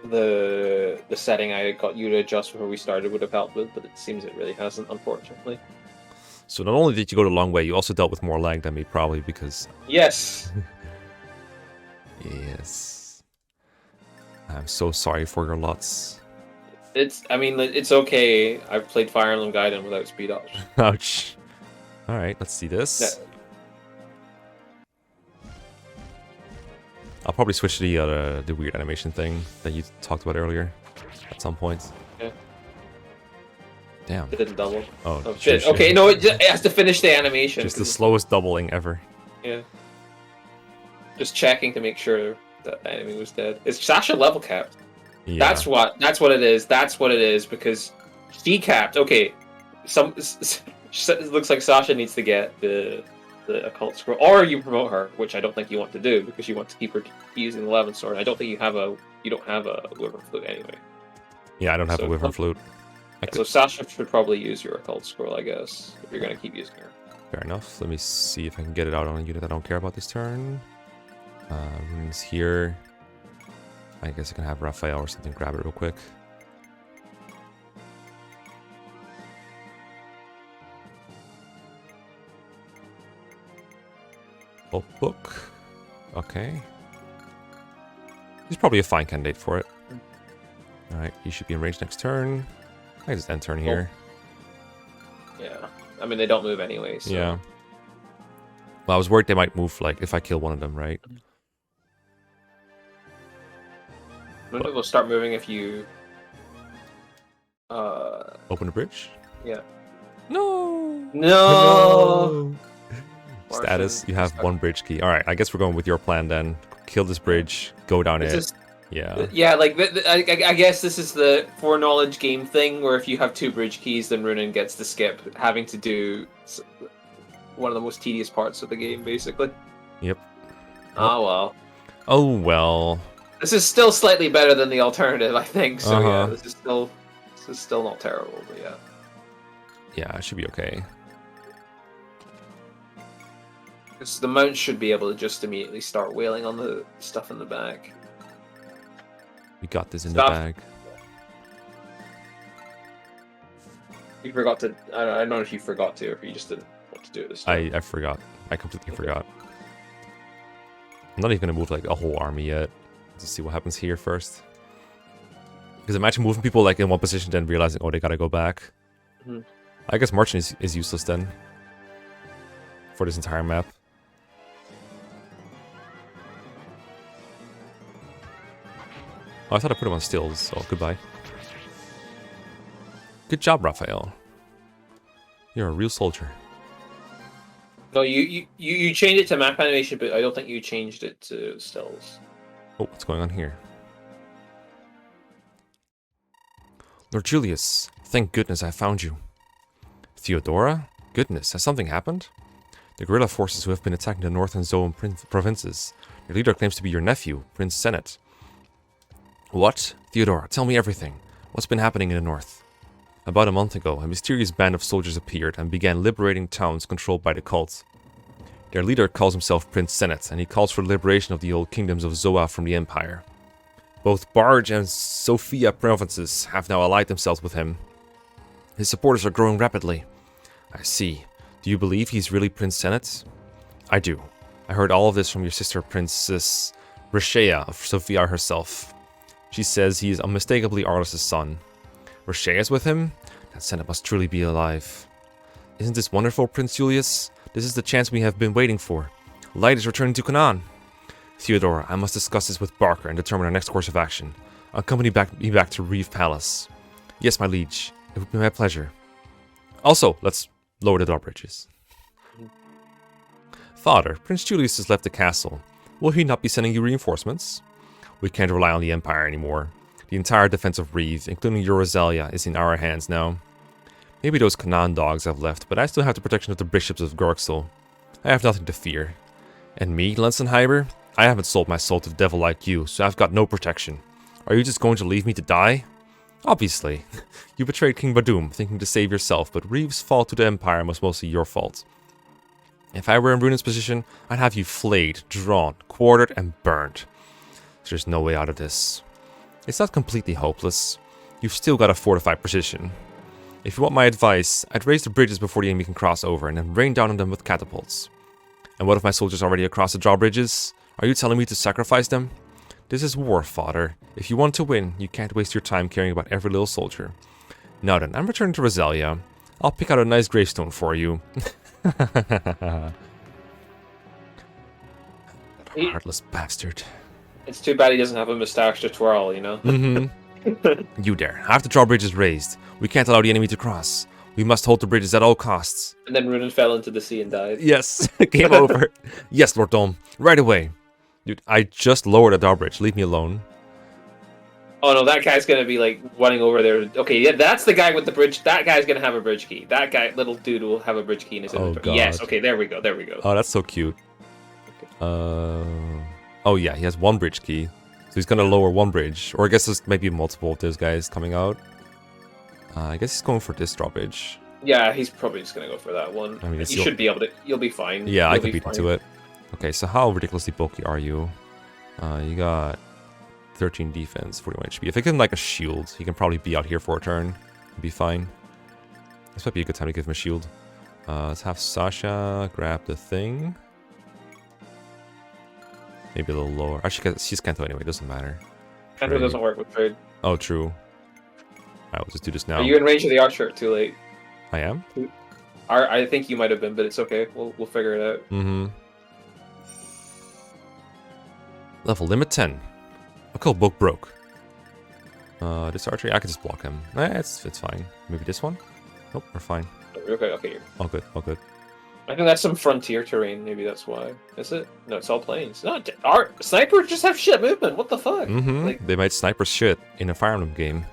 the setting I got you to adjust before we started would have helped with, but it seems it really hasn't, unfortunately. So not only did you go the long way, you also dealt with more lag than me, probably, because... Yes! Yes. I'm so sorry for your lots. I mean, it's okay. I've played Fire Emblem Gaiden without speed ups. Ouch. Alright, let's see this. Yeah. I'll probably switch to the weird animation thing that you talked about earlier at some point. Yeah. Damn. It didn't double. Oh shit. Okay, no, it has to finish the animation. Just the slowest doubling ever. Yeah. Just checking to make sure that the enemy was dead. Is Sasha level capped? Yeah. That's what it is. That's what it is, because she capped. Okay. It looks like Sasha needs to get the occult scroll, or you promote her, which I don't think you want to do because you want to keep her using the 11 sword. I don't think you don't have a wyvern flute anyway. Yeah, I don't have a wyvern flute. So Sasha should probably use your occult scroll, I guess, if you're going to keep using her. Fair enough. Let me see if I can get it out on a unit I don't care about this turn. Rune's here. I guess I can have Raphael or something grab it real quick. Oh, book. Okay. He's probably a fine candidate for it. Alright, he should be in range next turn. I can just end turn here. Yeah. I mean, they don't move anyway, so... Yeah. Well, I was worried they might move, like, if I kill one of them, right? Maybe we'll start moving if you... Open the bridge? Yeah. No! No! Status, you have one bridge key. Alright, I guess we're going with your plan then. Kill this bridge, go down it. Yeah. Yeah, like, I guess this is the foreknowledge game thing, where if you have 2 bridge keys, then Ruden gets to skip having to do one of the most tedious parts of the game, basically. Yep. Oh, well. Oh, well. This is still slightly better than the alternative, I think, so yeah, this is still not terrible, but yeah. Yeah, it should be okay. Because the mount should be able to just immediately start wailing on the stuff in the back. We got this in the bag. You forgot to... I don't know if you forgot to, or if you just didn't want to do it this time. I forgot. I completely forgot. I'm not even going to move like a whole army yet. Let's see what happens here first. Because imagine moving people like in one position, then realizing, oh, they gotta go back. Mm-hmm. I guess Maerchen is useless then. For this entire map. Oh, I thought I put him on stills, so goodbye. Good job, Raphael. You're a real soldier. No, you changed it to map animation, but I don't think you changed it to stills. Oh, what's going on here? Lord Julius, thank goodness I found you. Theodora? Goodness, has something happened? The guerrilla forces who have been attacking the northern Zoan provinces. Your leader claims to be your nephew, Prince Senet. What? Theodora, tell me everything. What's been happening in the north? About a month ago, a mysterious band of soldiers appeared and began liberating towns controlled by the cult. Their leader calls himself Prince Senet, and he calls for the liberation of the old kingdoms of Zoa from the Empire. Both Barge and Sophia provinces have now allied themselves with him. His supporters are growing rapidly. I see. Do you believe he's really Prince Senet? I do. I heard all of this from your sister, Princess Rachelle of Sophia herself. She says he is unmistakably Arlus's son. Rachelle is with him? That Senet must truly be alive. Isn't this wonderful, Prince Julius? This is the chance we have been waiting for. Light is returning to Canaan. Theodora, I must discuss this with Barker and determine our next course of action. Accompany me back to Reeve Palace. Yes, my liege. It would be my pleasure. Also, let's lower the drawbridges. Father, Prince Julius has left the castle. Will he not be sending you reinforcements? We can't rely on the Empire anymore. The entire defense of Reeve, including your Rosalia, is in our hands now. Maybe those Canaan dogs have left, but I still have the protection of the bishops of Gargoyle. I have nothing to fear. And me, Lensenheimer? I haven't sold my soul to the devil like you, so I've got no protection. Are you just going to leave me to die? Obviously. You betrayed King Badum, thinking to save yourself, but Reeve's fall to the Empire was mostly your fault. If I were in Ruden's position, I'd have you flayed, drawn, quartered, and burned. There's no way out of this. It's not completely hopeless. You've still got a fortified position. If you want my advice, I'd raise the bridges before the enemy can cross over and then rain down on them with catapults. And what if my soldiers are already across the drawbridges? Are you telling me to sacrifice them? This is war, fodder. If you want to win, you can't waste your time caring about every little soldier. Now then, I'm returning to Rosalia. I'll pick out a nice gravestone for you. Heartless bastard. It's too bad he doesn't have a mustache to twirl, you know? Mm-hmm. You dare. Half the drawbridge is raised. We can't allow the enemy to cross. We must hold the bridges at all costs. And then Ruden fell into the sea and died. Yes. Game over. Yes, Lord Dome. Right away. Dude, I just lowered a drawbridge. Leave me alone. Oh no, that guy's gonna be like running over there. Okay, yeah, that's the guy with the bridge. That guy's gonna have a bridge key. That guy, little dude, will have a bridge key in his inventory. God. Yes, okay, there we go, there we go. Oh, that's so cute. Oh yeah, he has one bridge key. So he's gonna lower one bridge. Or I guess there's maybe multiple of those guys coming out. I guess he's going for this drawbridge. Yeah, he's probably just gonna go for that one. I mean, you should be able to. You'll be fine. Yeah, you'll I can beat into it. Okay, so how ridiculously bulky are you? You got 13 defense, 41 HP. If I give him like a shield, he can probably be out here for a turn. Be fine. This might be a good time to give him a shield. Let's have Sasha grab the thing. Maybe a little lower. Actually, she's Kanto anyway. Doesn't matter. Kanto doesn't work with trade. Oh, true. Alright, we'll just do this now. Are you in range of the archer? Too late. I am? I think you might have been, but it's okay. We'll figure it out. Mm-hmm. Level limit 10. A cool book broke. This archery, I could just block him. It's fine. Maybe this one? Nope, we're fine. Okay. All good, all good. I think that's some frontier terrain. Maybe that's why. Is it? No, it's all plains. No, our snipers just have shit movement. What the fuck? Mm-hmm. Like, they made sniper shit in a Fire Emblem game.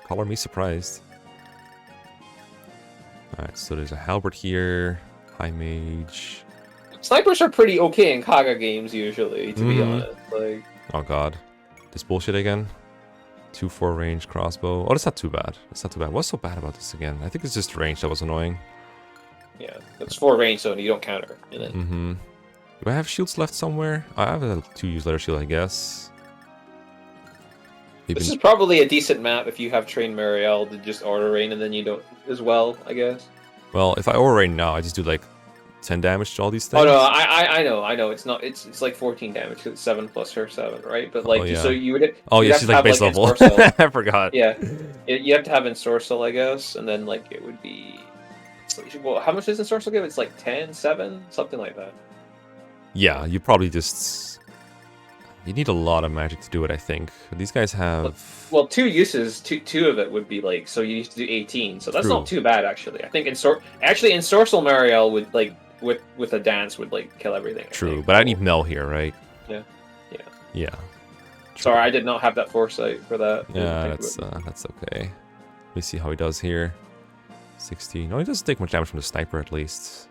Color me surprised. Alright, so there's a halberd here. High mage. Snipers are pretty okay in Kaga games usually, to be honest. Like, oh god. This bullshit again? 2-4 range crossbow. Oh, that's not too bad. That's not too bad. What's so bad about this again? I think it's just range that was annoying. Yeah, it's 4 range, so you don't counter in it. Mm-hmm. Do I have shields left somewhere? I have a 2-use letter shield, I guess. This is probably a decent map if you have trained Marielle to just auto rain and then you don't as well, I guess. Well, if I aura rain now, I just do like 10 damage to all these things. Oh no, I know. It's not. It's like 14 damage because it's 7 plus her 7, right? But like, so you would. Oh yeah, she's like base level. I forgot. Yeah, you have to have Ensorcel, I guess, and then like it would be. Well, how much does Ensorcel give? It's like 10, 7, something like that. Yeah, you probably just. You need a lot of magic to do it, I think. These guys have... Well, 2 uses, two of it would be like, so you need to do 18. So that's not too bad, actually. I think Ensorcel Marielle would, like, with a dance would, like, kill everything. True, but I need Mel here, right? Yeah. Sorry, I did not have that foresight for that. Yeah, that's okay. Let me see how he does here. 16. No, he doesn't take much damage from the sniper, at least.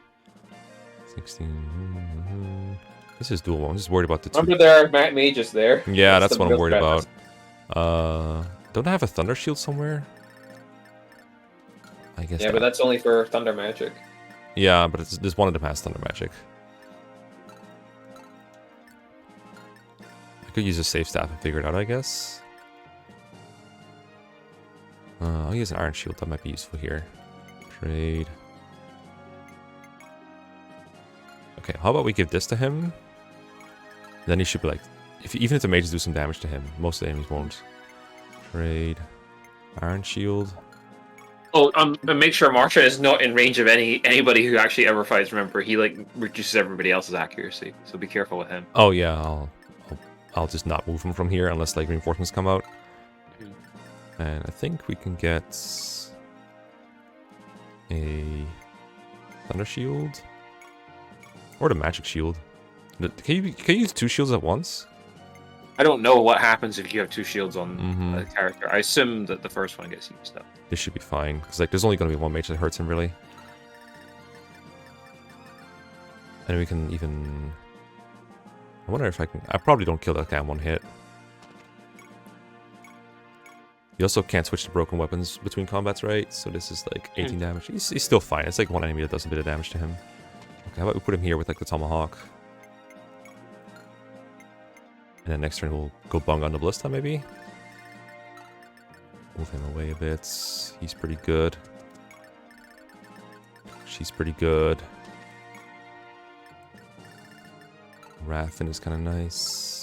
16... This is dual. I'm just worried about the two. Remember there are mages there. Yeah, that's what I'm worried about. Don't I have a thunder shield somewhere? I guess. Yeah, but that's only for thunder magic. Yeah, but there's one of them has thunder magic. I could use a safe staff and figure it out, I guess. I'll use an iron shield. That might be useful here. Trade. Okay, how about we give this to him? Then he should be like, even if the mages do some damage to him, most of the enemies won't. Trade. Iron shield. Oh, and make sure Maerchen is not in range of anybody who actually ever fights. Remember, he like reduces everybody else's accuracy, so be careful with him. Oh yeah, I'll just not move him from here unless like reinforcements come out. And I think we can get a thunder shield or the magic shield. Can you use 2 shields at once? I don't know what happens if you have 2 shields on a character. I assume that the first one gets used up. This should be fine, because like there's only going to be one mage that hurts him, really. And we can even... I wonder if I can... I probably don't kill that guy in 1 hit. You also can't switch to broken weapons between combats, right? So this is like 18 damage. He's still fine. It's like one enemy that does a bit of damage to him. Okay, how about we put him here with like the tomahawk? And then next turn we'll go bung on the ballista, maybe? Move him away a bit. He's pretty good. She's pretty good. Raffin is kind of nice.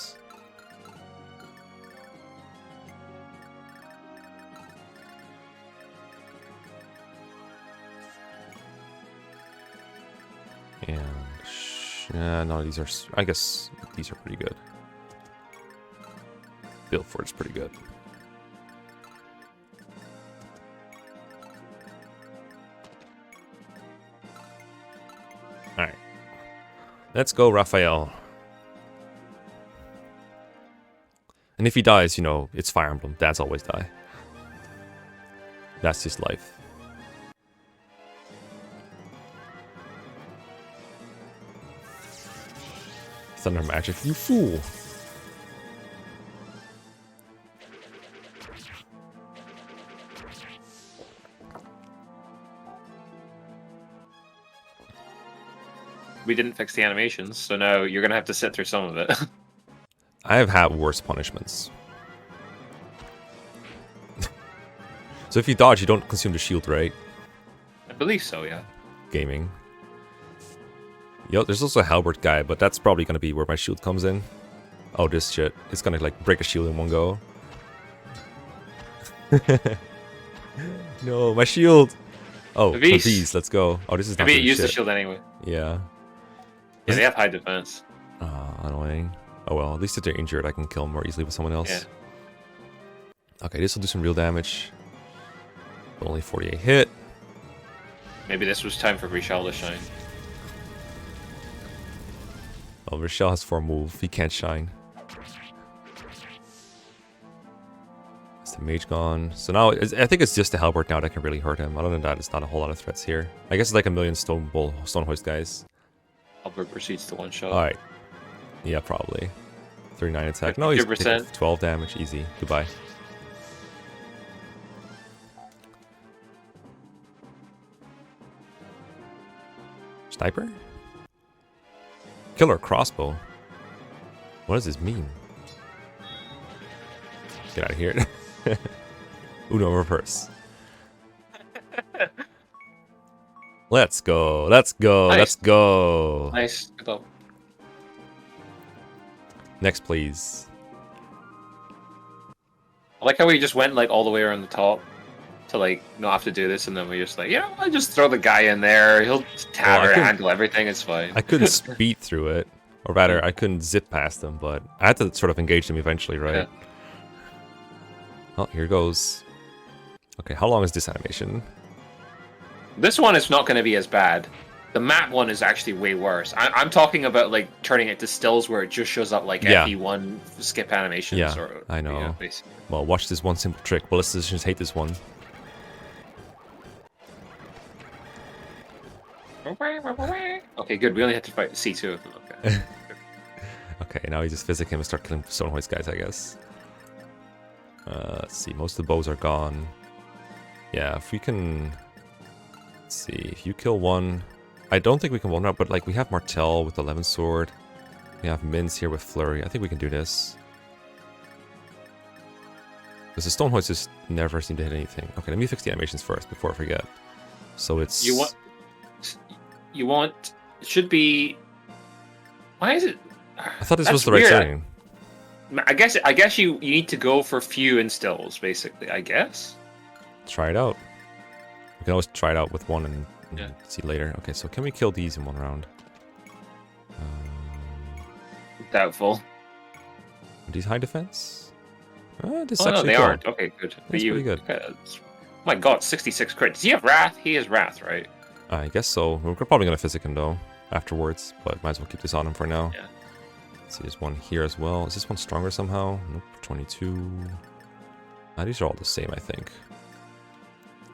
And no, these are. I guess these are pretty good. Bilford's pretty good. All right, let's go, Raphael. And if he dies, you know, it's Fire Emblem. Dads always die. That's just life. Thunder magic, you fool! We didn't fix the animations, so now you're gonna have to sit through some of it. I have had worse punishments. So if you dodge, you don't consume the shield, right? I believe so, yeah. Gaming. Yo, there's also a halberd guy, but that's probably gonna be where my shield comes in. Oh, this shit. It's gonna like break a shield in one go. No, my shield! Oh, these, let's go. Oh, this is not maybe use shit. the shield anyway. Yeah. Yeah, they have high defense. Annoying. Oh well, at least if they're injured, I can kill them more easily with someone else. Yeah. Okay, this will do some real damage. But only 48 hit. Maybe this was time for Rachelle to shine. Well, Rachelle has 4 move. He can't shine. Is the mage gone? So now, I think it's just the halberd now that can really hurt him. Other than that, it's not a whole lot of threats here. I guess it's like a million stone hoist guys. Halberd proceeds to one shot. Alright. Yeah, probably. 39 attack. No, he's taking 12 damage. Easy. Goodbye. Sniper? Killer crossbow? What does this mean? Get out of here. Uno reverse. Let's go. Let's go. Nice. Let's go. Nice. Good job. Next, please. I like how we just went like all the way around the top to like not have to do this, and then we just like, you know, I just throw the guy in there. He'll handle everything. It's fine. I couldn't speed through it, or rather, I couldn't zip past them, but I had to sort of engage them eventually, right? Yeah. Oh, here goes. Okay, how long is this animation? This one is not going to be as bad. The map one is actually way worse. I'm talking about like turning it to stills where it just shows up like FE1 skip animations. Yeah, or, I know. Yeah, basically. Well, watch this one simple trick. Ballisticians hate this one. Okay, good. We only had to fight C2 of them. Okay. Okay, now we just physic him and start killing Stonehoist guys, I guess. Let's see. Most of the bows are gone. Yeah, if we can... Let's see. If you kill one... I don't think we can one up, but like we have Martel with 11 sword. We have Minz here with Flurry. I think we can do this. Because the Stonehoist just never seem to hit anything. Okay, let me fix the animations first before I forget. So it's... You want... It should be... Why is it... I thought this was the right setting. I guess you need to go for few instills, basically, I guess. Try it out. We can always try it out with one and see later. Okay, so can we kill these in one round? Doubtful. Are these high defense? This no, they cool. aren't. Okay, good. That's pretty good. Oh my god, 66 crit. Does he have Wrath? He has Wrath, right? I guess so. We're probably going to physic him, though, afterwards. But might as well keep this on him for now. Yeah. Let's see, there's one here as well. Is this one stronger somehow? Nope, 22. These are all the same, I think.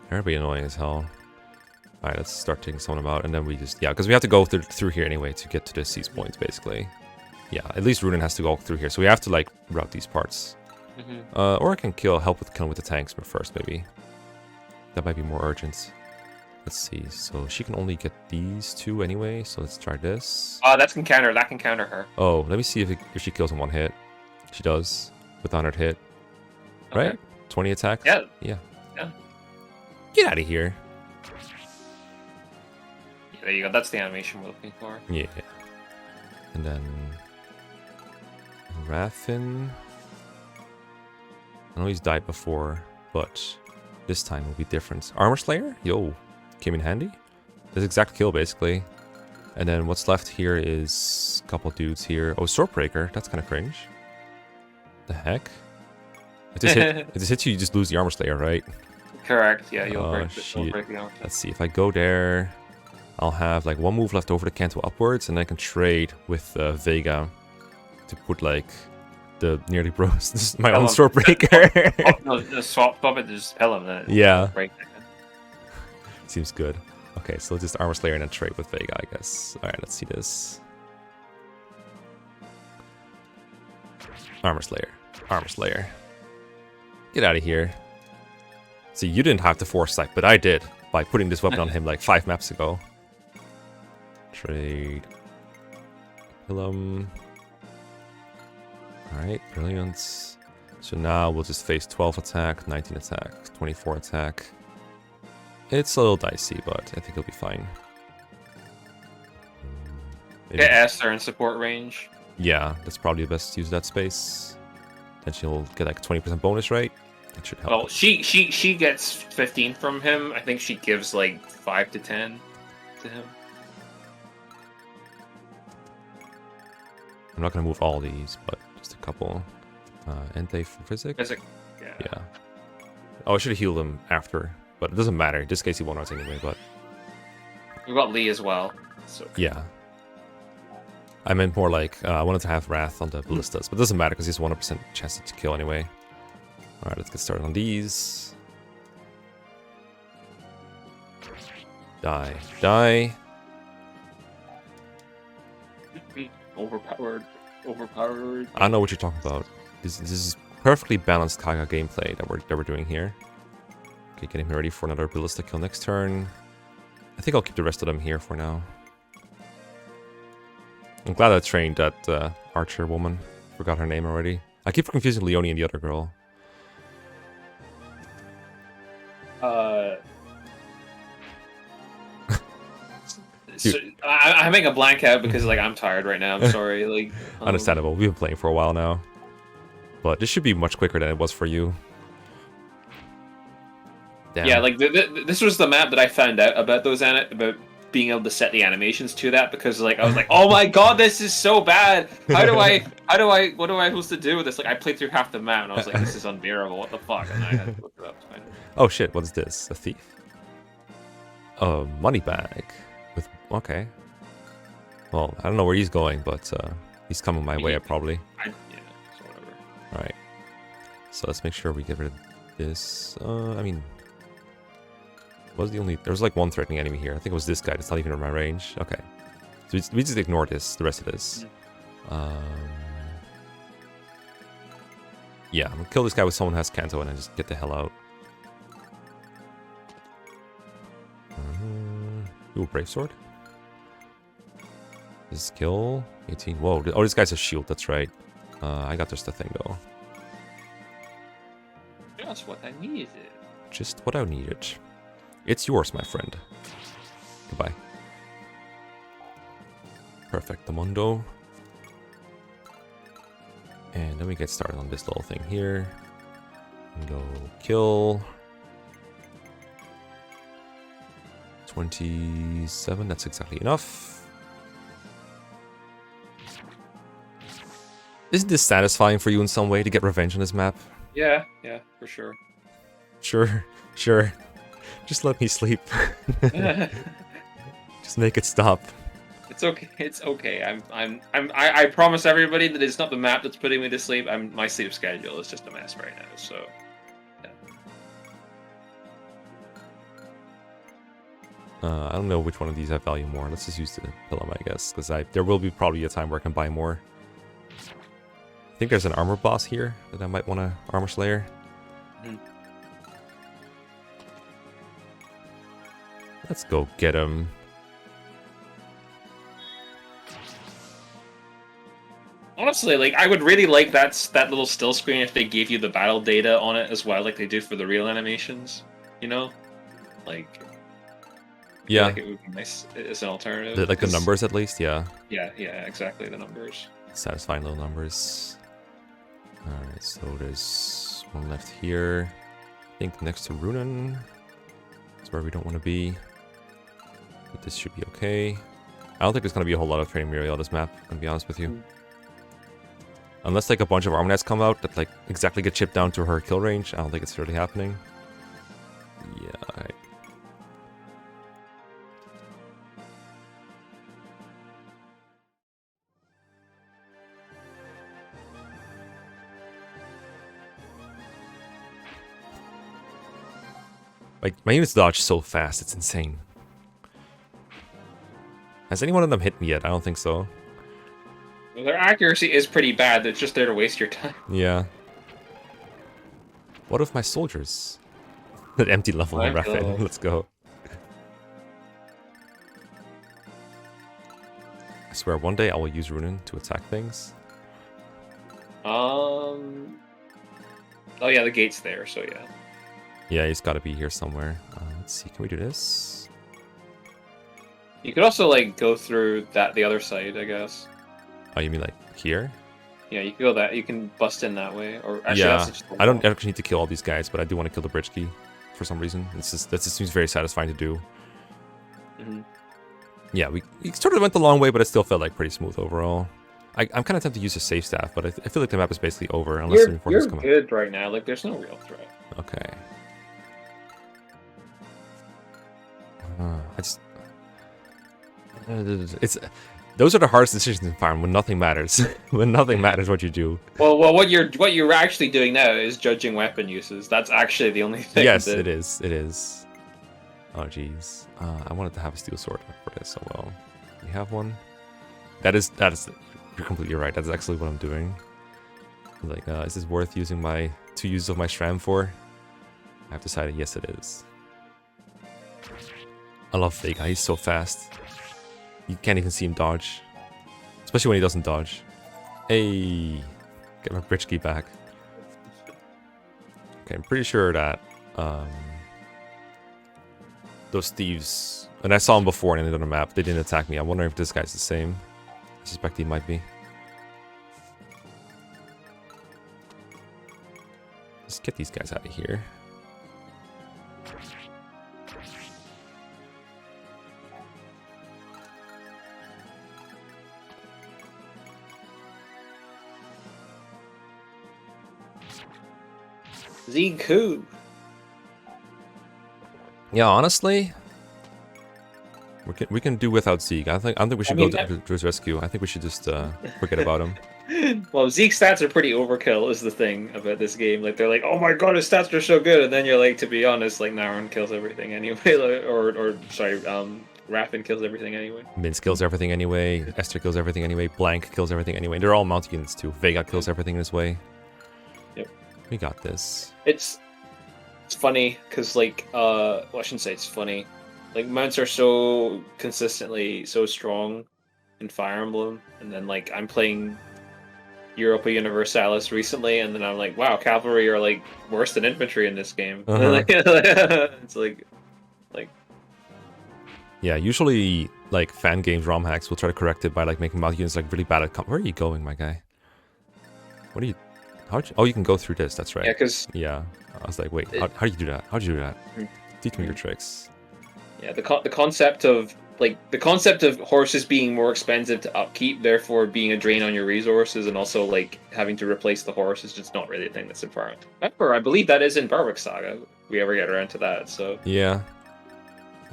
They're gonna be annoying as hell. Alright, let's start taking some of them out, and then we just... Yeah, because we have to go through here anyway to get to the seize points, basically. Yeah, at least Ruden has to go through here, so we have to, like, route these parts. Or I can help with killing with the tanks first, maybe. That might be more urgent. Let's see, so she can only get these two anyway, so let's try this. That can counter her. Oh, let me see if she kills in one hit. She does, with 100 hit. Okay. Right? 20 attack? Yeah. Yeah. Yeah. Get out of here. There you go. That's the animation we're looking for. Yeah. And then Raffin. I know he's died before, but this time will be different. Armor Slayer? Yo, came in handy. This exact kill, basically. And then what's left here is a couple dudes here. Oh, Swordbreaker. That's kind of cringe. The heck? If this hits you, you just lose the Armor Slayer, right? Correct. Yeah, you'll break the armor. Let's see. If I go there, I'll have like one move left over to cancel upwards, and I can trade with Vega to put like the nearly bros. My own Swordbreaker. No, swap it. Just tell him that. Yeah. Break. Seems good. Okay, so just Armor Slayer and then trade with Vega, I guess. Alright, let's see this. Armor Slayer. Armor Slayer. Get out of here. See, you didn't have the foresight, but I did. By putting this weapon on him like 5 maps ago. Trade. Kill him. Alright, brilliant. So now we'll just face 12 attack, 19 attack, 24 attack. It's a little dicey, but I think it'll be fine. Maybe. Get Esther in support range. Yeah, that's probably the best use of that space. Then she'll get like 20% bonus, right? That should help. Well, she gets 15 from him. I think she gives like 5 to 10 to him. I'm not gonna move all these, but just a couple. Entei for physics. Yeah. Oh, I should have healed him after. But it doesn't matter. In this case, he won't anyway, but... We've got Lee as well. So. Yeah. I meant more like, I wanted to have Wrath on the Ballistas, but it doesn't matter because he's 100% chance to kill anyway. Alright, let's get started on these. Die. Die. Overpowered. I don't know what you're talking about. This is perfectly balanced Kaga gameplay that we're doing here. Okay, getting ready for another Ballista kill next turn. I think I'll keep the rest of them here for now. I'm glad I trained that archer woman. Forgot her name already. I keep confusing Leonie and the other girl. So, I'm having a blank out because like I'm tired right now. I'm sorry. Like understandable. We've been playing for a while now, but this should be much quicker than it was for you. Damn. Yeah, like this was the map that I found out about about being able to set the animations to that because like I was like, oh my god, this is so bad. What am I supposed to do with this? Like I played through half the map and I was like, this is unbearable. What the fuck? And I had to look it up. Oh shit! What is this? A thief? A money bag. With okay. Well, I don't know where he's going, but he's coming my way probably. Yeah, so whatever. All right. So let's make sure we get rid of this. I mean. Was the only... There was like one threatening enemy here. I think it was this guy that's not even in my range. Okay. So we just ignore this, the rest of this. Yeah, I'm gonna kill this guy with someone who has Kanto and then just get the hell out. Ooh, Brave Sword. This kill. 18. Whoa. Oh, this guy's a shield. That's right. I got just a thing though. Just what I needed. Just what I needed. It's yours, my friend. Goodbye. Perfect, Mundo. And then we get started on this little thing here. Go kill. 27, that's exactly enough. Isn't this satisfying for you in some way to get revenge on this map? Yeah, for sure. Sure. Just let me sleep. Just make it stop. It's okay. I promise everybody that it's not the map that's putting me to sleep. My sleep schedule is just a mess right now. So. I don't know which one of these I value more. Let's just use the pillow, I guess, because there will be probably a time where I can buy more. I think there's an armor boss here that I might want to armor slayer. Let's go get him. Honestly, like I would really like that little still screen if they gave you the battle data on it as well, like they do for the real animations. You know, like yeah, like it would be nice as an alternative. like the numbers at least. Yeah. Yeah, exactly the numbers. Satisfying little numbers. All right, so there's one left here. I think next to Ruden. That's where we don't want to be. But this should be okay. I don't think there's going to be a whole lot of training Muriel on this map, I'm going to be honest with you. Unless like a bunch of Armornets come out that like exactly get chipped down to her kill range, I don't think it's really happening. Yeah, alright. Like, my units dodge so fast, it's insane. Has any one of them hit me yet? I don't think so. Their accuracy is pretty bad, it's just there to waste your time. Yeah. What of my soldiers? That empty level in Raphael. Let's go. I swear, one day I will use Ruden to attack things. Oh yeah, the gate's there, so yeah. Yeah, he's got to be here somewhere. Let's see, can we do this? You could also like go through the other side, I guess. Oh, you mean like here? Yeah, you can go that. You can bust in that way, or actually, yeah. That's just I don't actually need to kill all these guys, but I do want to kill the bridge key for some reason. That just seems very satisfying to do. Yeah, we sort of went the long way, but it still felt like pretty smooth overall. I'm kind of tempted to use a safe staff, but I feel like the map is basically over unless the reinforcements come out. You're good right now. Like, there's no real threat. Okay. Those are the hardest decisions in Fire Emblem when nothing matters. When nothing matters what you do. Well, what you're actually doing now is judging weapon uses. That's actually the only thing. Yes, it is. It is. Oh jeez. I wanted to have a steel sword for this. So well, we have one. That is. You're completely right. That's actually what I'm doing. Like, is this worth using my 2 uses of my Shram for? I've decided yes, it is. I love Vega. He's so fast. You can't even see him dodge. Especially when he doesn't dodge. Hey, get my bridge key back. Okay, I'm pretty sure that those thieves, and I saw them before and on the map, they didn't attack me. I'm wondering if this guy's the same. I suspect he might be. Let's get these guys out of here. Ziku. Yeah, honestly, we can do without Zeke. I don't think we should go to his rescue. I think we should just forget about him. Well, Zeke's stats are pretty overkill, is the thing about this game. Like, they're like, oh my god, his stats are so good, and then you're like, to be honest, like, Naron kills everything anyway, Raffin kills everything anyway. Mince kills everything anyway. Esther kills everything anyway. Blank kills everything anyway. They're all mount units too. Vega kills everything in his way. Yep. We got this. It's funny, because, like, well, I shouldn't say it's funny. Like, mounts are so consistently so strong in Fire Emblem, and then, like, I'm playing Europa Universalis recently, and then I'm like, wow, cavalry are, like, worse than infantry in this game. It's like... Yeah, usually, like, fan games, ROM hacks will try to correct it by, like, making mount units, like, really bad at where are you going, my guy? What are you... Oh, you can go through this, that's right. Yeah, because... Yeah, I was like, wait, how do you do that? How'd you do that? Teach me your tricks. Yeah, the concept of horses being more expensive to upkeep, therefore being a drain on your resources, and also like having to replace the horse is just not really a thing that's in Fire Emblem. However, I believe that is in Barwick Saga. If we ever get around to that, so yeah,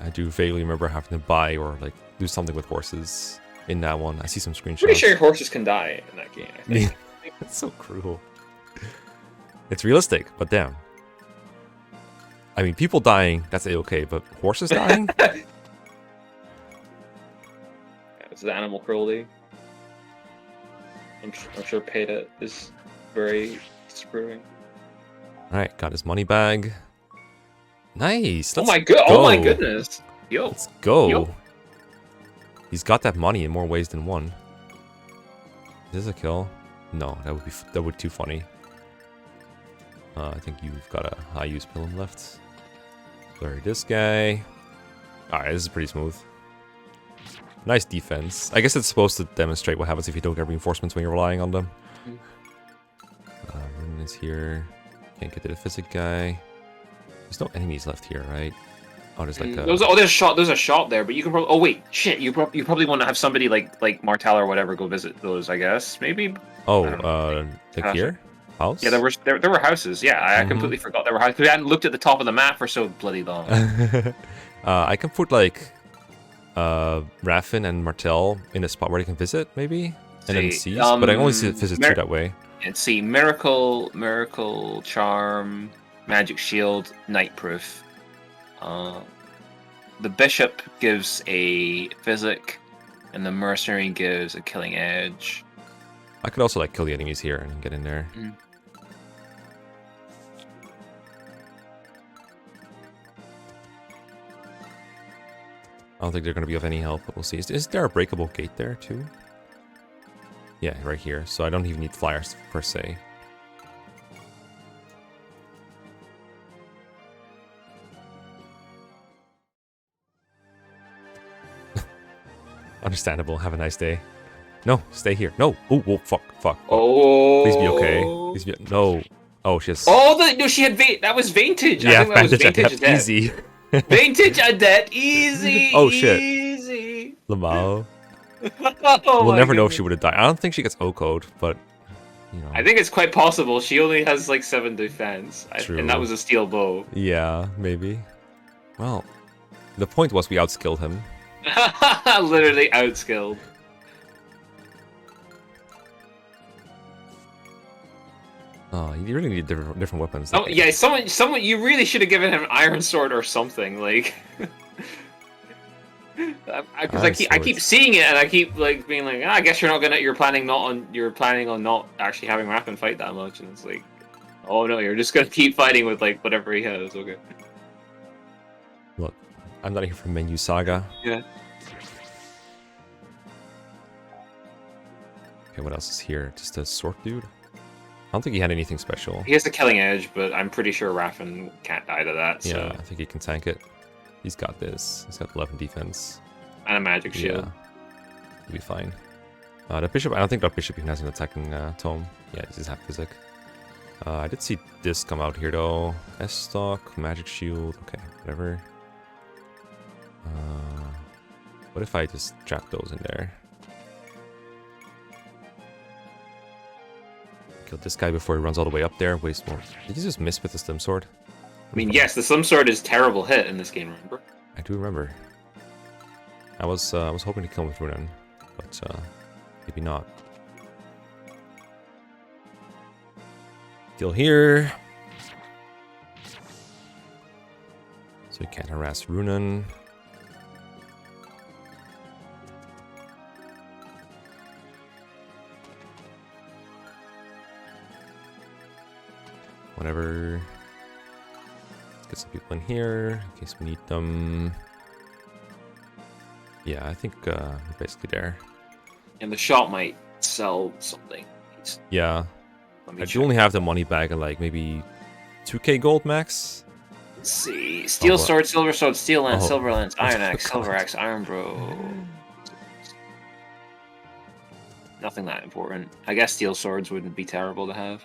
I do vaguely remember having to buy or like do something with horses in that one. I see some screenshots. Pretty sure horses can die in that game. I think. It's so cruel. It's realistic, but damn. I mean, people dying, that's A-okay, but horses dying? Yeah, this is animal cruelty. I'm sure PETA is very disapproving. Alright, got his money bag. Nice! Oh my goodness! Yo! Let's go! Yo. He's got that money in more ways than one. This is a kill. No, that would be too funny. I think you've got a high use pilum left. Blurry this guy. Alright, this is pretty smooth. Nice defense. I guess it's supposed to demonstrate what happens if you don't get reinforcements when you're relying on them. Ruden is here. Can't get to the physic guy. There's no enemies left here, right? Oh, there's like a... There's a shop there, but you can probably... Oh, wait. Shit, you probably want to have somebody like Martel or whatever go visit those, I guess. Maybe? Oh, like here? House? Yeah, there were houses. Yeah, I completely forgot there were houses. We hadn't looked at the top of the map for so bloody long. I can put like Raffin and Martel in a spot where they can visit, maybe? And then seize, but I only see the visit through that way. Let's see, Miracle, Charm, Magic Shield, Nightproof. The Bishop gives a Physic, and the Mercenary gives a Killing Edge. I could also like kill the enemies here and get in there. I don't think they're going to be of any help, but we'll see. Is there a breakable gate there, too? Yeah, right here. So I don't even need flyers, per se. Understandable. Have a nice day. No, stay here. No. Oh, whoa, fuck. Oh. Please be okay. Please be... No. Oh, she has... Oh, no, she had... That was Vantage. Yeah, I think that was Vantage Vantage easy. Vantage Adet, easy. Oh shit. Easy. Lamau. Oh, we'll never know if she would have died. I don't think she gets O-code, but you know. I think it's quite possible. She only has like 7 defense, and that was a steel bow. Yeah, maybe. Well, the point was we outskilled him. Literally outskilled. Oh, you really need different weapons. Oh yeah, someone. You really should have given him an iron sword or something, like. Because I keep seeing it and I keep like being like, I guess you're planning on not actually having Rappen fight that much, and it's like, oh no, you're just gonna keep fighting with like whatever he has. Okay. Look, I'm not here for menu saga. Yeah. Okay, what else is here? Just a sword dude. I don't think he had anything special. He has the killing edge, but I'm pretty sure Raffen can't die to that. So. Yeah, I think he can tank it. He's got this. He's got 11 defense. And a magic shield. Yeah. He'll be fine. The bishop, I don't think that bishop even has an attacking tome. Yeah, he just has physic. I did see this come out here though. S-stock, magic shield, okay, whatever. What if I just trap those in there? Kill this guy before he runs all the way up there. Waste more. Did he just miss with the slim sword? I mean, yes, the slim sword is terrible hit in this game. Remember? I do remember. I was hoping to kill him with Ruden, but maybe not. Kill here. So we can't harass Ruden. Whatever. Let's get some people in here in case we need them. Yeah, I think we're basically there. And the shop might sell something. Yeah. I do only have the money bag and like maybe 2k gold max. Let's see. Steel sword, silver sword, steel lance, silver lance, iron axe, silver axe, iron bro. Nothing that important. I guess steel swords wouldn't be terrible to have.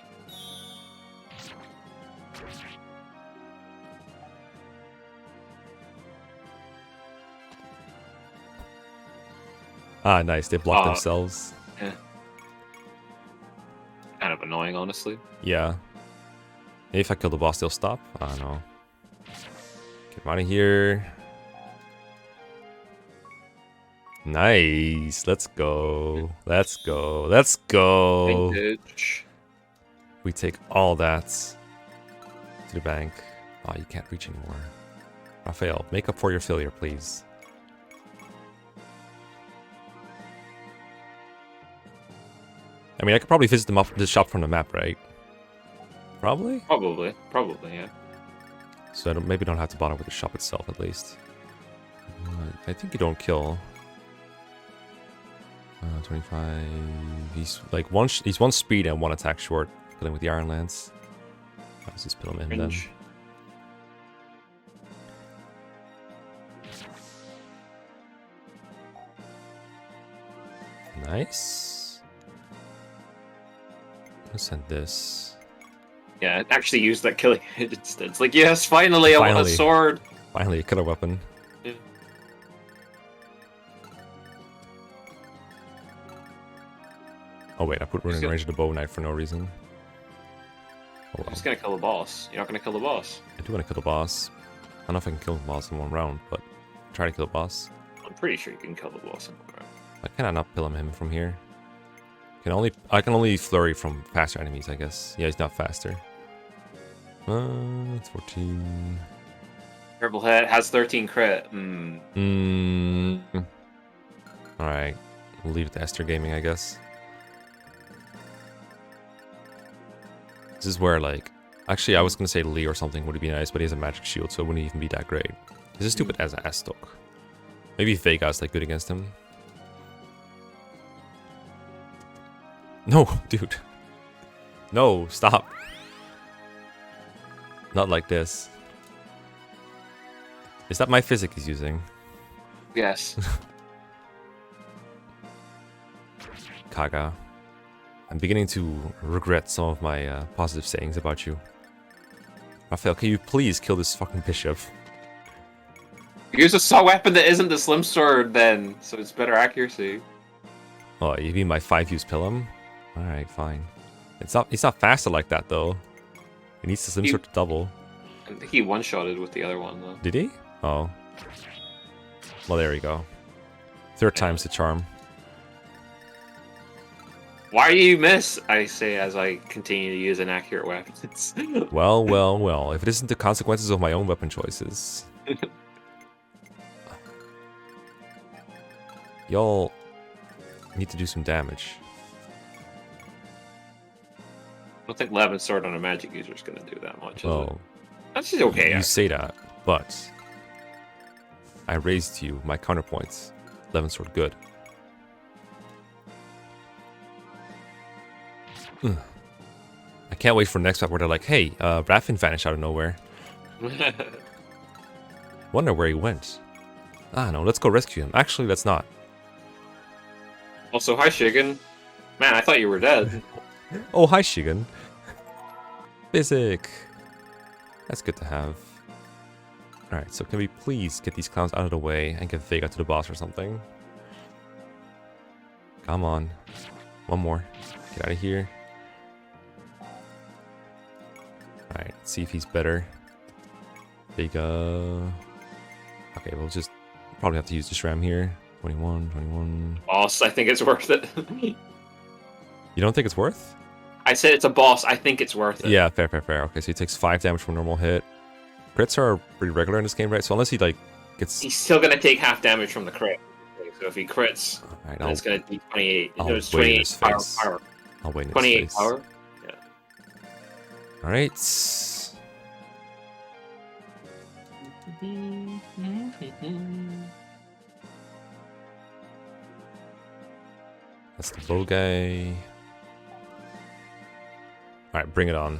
Ah, nice. They block themselves. Yeah. Kind of annoying, honestly. Yeah. Maybe if I kill the boss, they'll stop. I don't know. Get him out of here. Nice. Let's go. Let's go. Let's go. Vintage. We take all that to the bank. Oh, you can't reach anymore. Raphael, make up for your failure, please. I mean, I could probably visit them off the shop from the map, right? Probably? Probably, yeah. So I maybe don't have to bother with the shop itself, at least. I think you don't kill. 25. He's like he's one speed and one attack short. Kill him with the Iron Lance. Let's just put him in then. Nice. Let's send this. Yeah, it actually used that killing hit instead. It's like, yes, finally, I want a sword. Finally, a killer weapon. Yeah. Oh wait, I put Rune in range of the bow knight for no reason. Oh, I'm just gonna kill the boss. You're not gonna kill the boss. I do want to kill the boss. I don't know if I can kill the boss in one round, but try to kill the boss. I'm pretty sure you can kill the boss in one round. I cannot not kill him from here. I can only flurry from faster enemies, I guess. Yeah, he's not faster. It's 14. Purple head has 13 crit. Alright. We'll leave it to Esther Gaming, I guess. This is where, like... Actually, I was gonna say Lee or something would be nice, but he has a magic shield, so it wouldn't even be that great. He's as stupid as Astok. Maybe Vega's, like, good against him. No, dude. No, stop. Not like this. Is that my physic he's using? Yes. Kaga. I'm beginning to regret some of my positive sayings about you. Raphael, can you please kill this fucking bishop? Use a saw weapon that isn't the slim sword then, so it's better accuracy. Oh, you mean my 5-use Pilum? Alright, fine. It's not faster like that though. It needs the slim sword to double. I think he one-shotted with the other one though. Did he? Oh. Well, there we go. Third time's the charm. Why do you miss? I say as I continue to use inaccurate weapons. Well, well, well. If it isn't the consequences of my own weapon choices. Y'all need to do some damage. I don't think Levin Sword on a magic user is going to do that much. Oh. That's just okay. You say that, but I raised you my counterpoints. Levin Sword good. I can't wait for the next map where they're like, hey, Raffin vanished out of nowhere. Wonder where he went. Ah, no, let's go rescue him. Actually, let's not. Also, hi, Shigen. Man, I thought you were dead. Oh, hi, Shigen. Physic. That's good to have. Alright, so can we please get these clowns out of the way and get Vega to the boss or something? Come on. One more. Get out of here. Alright, let's see if he's better. Vega. Okay, we'll just probably have to use the Shram here. 21, 21. Boss, I think it's worth it. You don't think it's worth? I said it's a boss, I think it's worth it. Yeah, fair, fair, fair. Okay, so he takes 5 damage from a normal hit. Crits are pretty regular in this game, right? So unless he, like, gets... He's still gonna take half damage from the crit. So if he crits, right, then it's gonna be 28. I'll It's wait in 28 his power. face. I'll wait in his 28 face. power. Yeah. Alright. That's the bow guy. Alright, bring it on.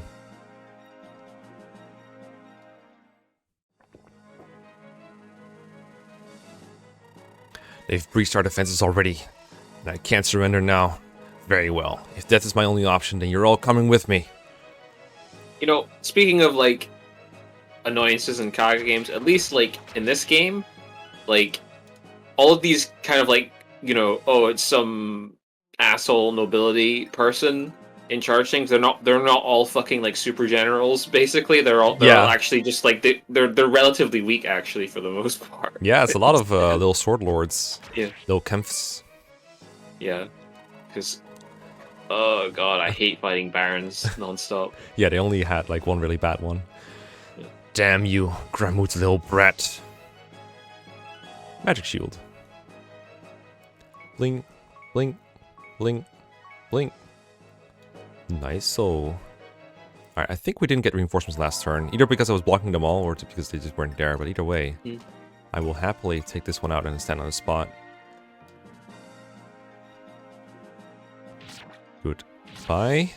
They've breached our defenses already, and I can't surrender now. Very well. If death is my only option, then you're all coming with me. You know, speaking of, like, annoyances in Kaga games, at least, like, in this game, like, all of these kind of, like, you know, oh, it's some asshole nobility person in charge things. They're not all fucking, like, super generals, basically. They're all actually just, like, they're relatively weak, actually, for the most part. Yeah, it's a lot of little sword lords. Yeah. Little kemps. Yeah. Because, oh god, I hate fighting barons nonstop. Yeah, they only had, like, one really bad one. Yeah. Damn you, Gramut's little brat. Magic shield. Blink, blink, blink, blink. Nice, so... Alright, I think we didn't get reinforcements last turn. Either because I was blocking them all, or because they just weren't there. But either way, I will happily take this one out and stand on the spot. Bye.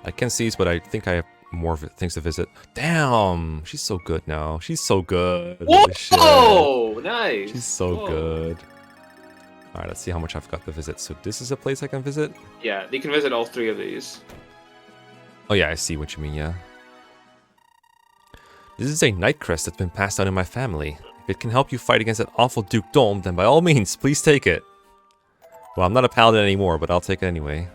I can seize, but I think I have more things to visit. Damn! She's so good now. She's so good. Whoa! Nice! She's so good. Alright, let's see how much I've got to visit. So this is a place I can visit? Yeah, you can visit all 3 of these. Oh yeah, I see what you mean, yeah. This is a night crest that's been passed down in my family. If it can help you fight against that awful Duke Dome, then by all means, please take it. Well, I'm not a paladin anymore, but I'll take it anyway.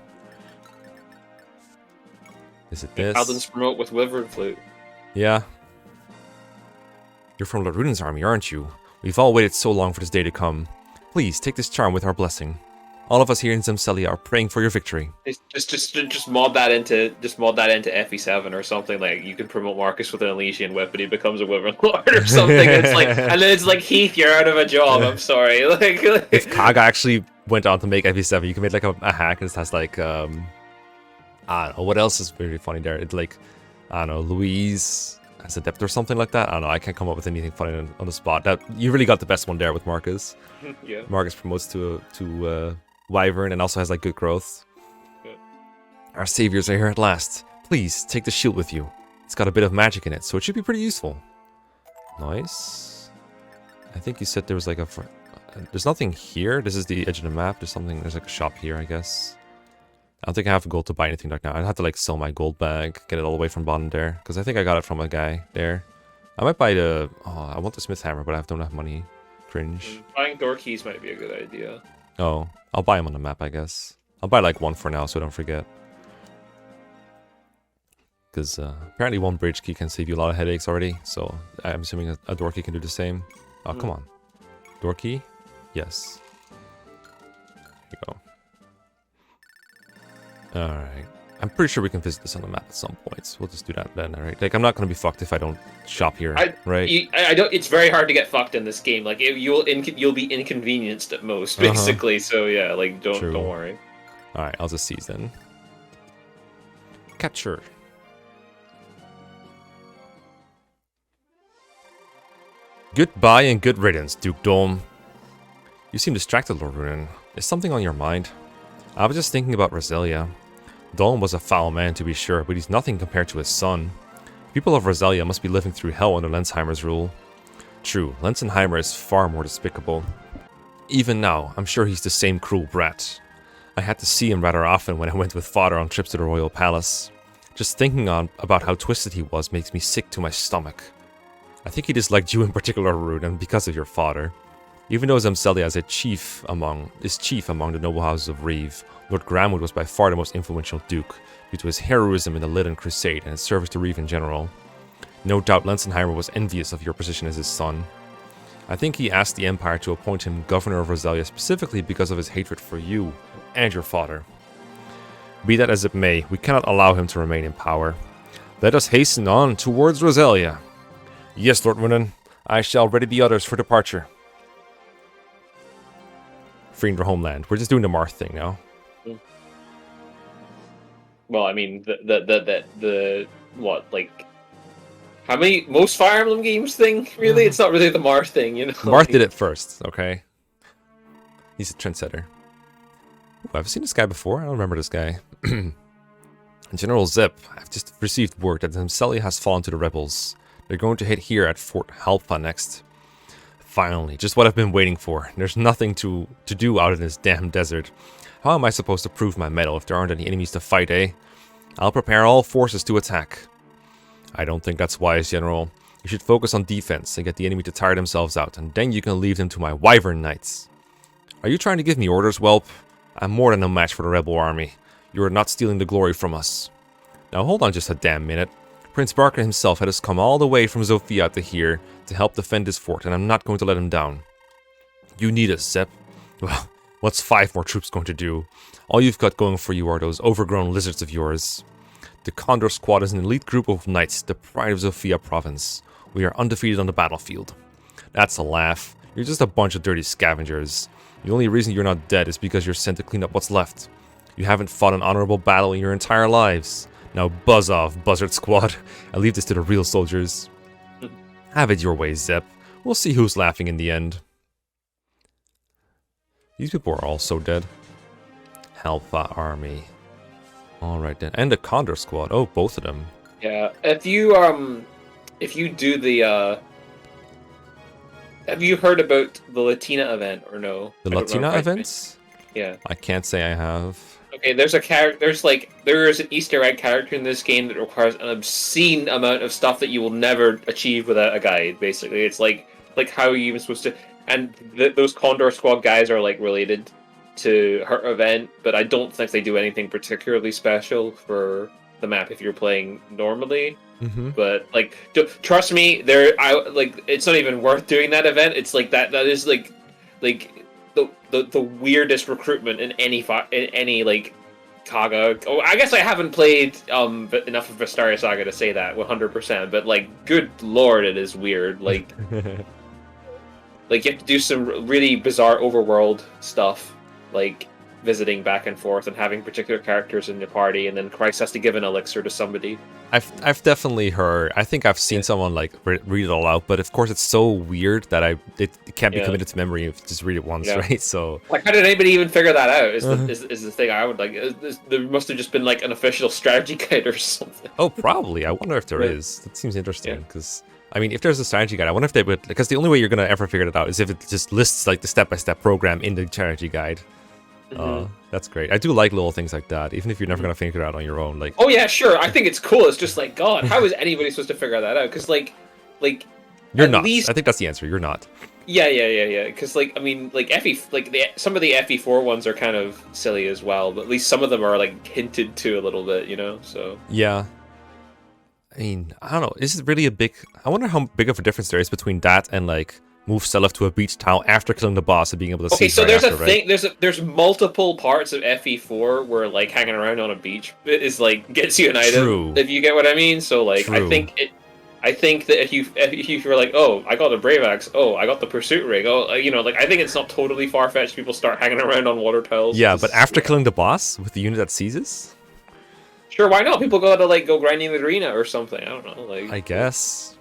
Is it this? Paladins promote with Wyvern Flute. Yeah. You're from Ruden's army, aren't you? We've all waited so long for this day to come. Please, take this charm with our blessing. All of us here in Salia are praying for your victory. Just mod that into FE7 or something. Like you can promote Marcus with an Elysian whip, and he becomes a Wyvern Lord or something. It's like, and then it's like Heath, you're out of a job. I'm sorry. Like if Kaga actually went on to make FE7, you can make like a hack and it has like I don't know what else is very funny there. It's like I don't know, Louise as adept or something like that. I don't know. I can't come up with anything funny on the spot. That you really got the best one there with Marcus. Yeah. Marcus promotes to Wyvern and also has like good growth. Good. Our saviors are here at last. Please take the shield with you. It's got a bit of magic in it, so it should be pretty useful. Nice. I think you said there was like a. There's nothing here. This is the edge of the map. There's something. There's like a shop here, I guess. I don't think I have gold to buy anything right now. I'd have to like sell my gold bag, get it all the way from bottom there, because I think I got it from a guy there. I might buy the. Oh, I want the smith hammer, but I don't have money. Cringe. Buying door keys might be a good idea. Oh, I'll buy them on the map, I guess. I'll buy like one for now, so don't forget. Because apparently one bridge key can save you a lot of headaches already, so I'm assuming a door key can do the same. Oh, come on. Door key? Yes. Here you go. Alright. I'm pretty sure we can visit this on the map at some points. We'll just do that then, alright? Like, I'm not going to be fucked if I don't shop here, right? I don't. It's very hard to get fucked in this game. Like, you'll be inconvenienced at most, basically. So yeah, like, don't worry. Alright, I'll just seize then. Catcher. Goodbye and good riddance, Duke Dome. You seem distracted, Lord Ruden. Is something on your mind? I was just thinking about Rosalia. Dome was a foul man, to be sure, but he's nothing compared to his son. People of Rosalia must be living through hell under Lensheimer's rule. True, Lensheimer is far more despicable. Even now, I'm sure he's the same cruel brat. I had to see him rather often when I went with father on trips to the royal palace. Just thinking about how twisted he was makes me sick to my stomach. I think he disliked you in particular, Ruden, because of your father. Even though Salia is chief among the noble houses of Reeve, Lord Gramwood was by far the most influential duke, due to his heroism in the Lydon Crusade and his service to Reeve in general. No doubt Lensheimer was envious of your position as his son. I think he asked the Empire to appoint him governor of Rosalia specifically because of his hatred for you and your father. Be that as it may, we cannot allow him to remain in power. Let us hasten on towards Rosalia. Yes, Lord Ruden, I shall ready the others for departure. Freeing their homeland. We're just doing the Marth thing now. Well, I mean, the what, like, how many, most Fire Emblem games thing, really? It's not really the Marth thing, you know? Marth did it first, okay? He's a trendsetter. Ooh, I've seen this guy before. I don't remember this guy. General Zip, I've just received word that Salia has fallen to the rebels. They're going to hit here at Fort Halpa next. Finally, just what I've been waiting for. There's nothing to do out in this damn desert. How am I supposed to prove my mettle if there aren't any enemies to fight, eh? I'll prepare all forces to attack. I don't think that's wise, General. You should focus on defense and get the enemy to tire themselves out, and then you can leave them to my Wyvern Knights. Are you trying to give me orders, whelp? I'm more than no match for the rebel army. You are not stealing the glory from us. Now hold on just a damn minute. Prince Barker himself had us come all the way from Zofia to here to help defend this fort, and I'm not going to let him down. You need us, Zep. Well, what's 5 more troops going to do? All you've got going for you are those overgrown lizards of yours. The Condor Squad is an elite group of knights, the pride of Zofia province. We are undefeated on the battlefield. That's a laugh. You're just a bunch of dirty scavengers. The only reason you're not dead is because you're sent to clean up what's left. You haven't fought an honorable battle in your entire lives. Now buzz off, Buzzard Squad, and leave this to the real soldiers. Have it your way, Zep. We'll see who's laughing in the end. These people are all so dead. Halpa army. All right then, and the Condor Squad. Oh, both of them. Yeah, if you do the have you heard about the Latina event or no? The Latina events? Yeah. I can't say I have. Okay, there's a character. There's an Easter egg character in this game that requires an obscene amount of stuff that you will never achieve without a guide. Basically, it's like how are you even supposed to? And those Condor Squad guys are like related to her event, but I don't think they do anything particularly special for the map if you're playing normally. But like, trust me, it's not even worth doing that event. It's like that is like the weirdest recruitment in any like Kaga. Oh, I guess I haven't played enough of Vestaria Saga to say that 100%. But like, good lord, it is weird. Like, like you have to do some really bizarre overworld stuff, like visiting back and forth and having particular characters in the party, and then Christ has to give an elixir to somebody. I've definitely heard. I think I've seen someone like read it all out, but of course it's so weird that it can't be committed to memory if you just read it once, right? So like, how did anybody even figure that out? Is the thing I would like? There must have just been like an official strategy guide or something. Oh, probably. I wonder if there is. That seems interesting because. I mean, if there's a strategy guide, I wonder if they would, because the only way you're gonna ever figure it out is if it just lists like the step-by-step program in the strategy guide. That's great. I do like little things like that, even if you're never gonna figure it out on your own. Like, oh yeah, sure. I think it's cool. It's just like, God, how is anybody supposed to figure that out? Because like you're not. I think that's the answer. You're not. Yeah. Because like, I mean, like some of the FE4 ones are kind of silly as well, but at least some of them are like hinted to a little bit, you know. So yeah. I mean, I don't know. Is it really a big? I wonder how big of a difference there is between that and like move Seliph to a beach town after killing the boss and being able to see. Okay, so there's a thing. There's multiple parts of FE4 where like hanging around on a beach is like gets you an item. True. If you get what I mean. So like, True. I think that if you were like, oh, I got the Brave Axe, oh, I got the Pursuit Ring, oh, you know, like I think it's not totally far fetched. People start hanging around on water tiles. Yeah, but after killing the boss with the unit that seizes. Sure, why not? People go grinding the arena or something. I don't know. Like, I guess.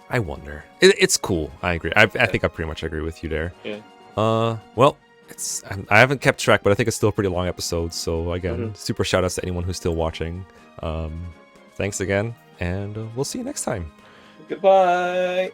I wonder. It's cool. I agree. I think I pretty much agree with you there. Yeah. Well, I haven't kept track, but I think it's still a pretty long episode. So again, super shout outs to anyone who's still watching. Thanks again, and we'll see you next time. Goodbye.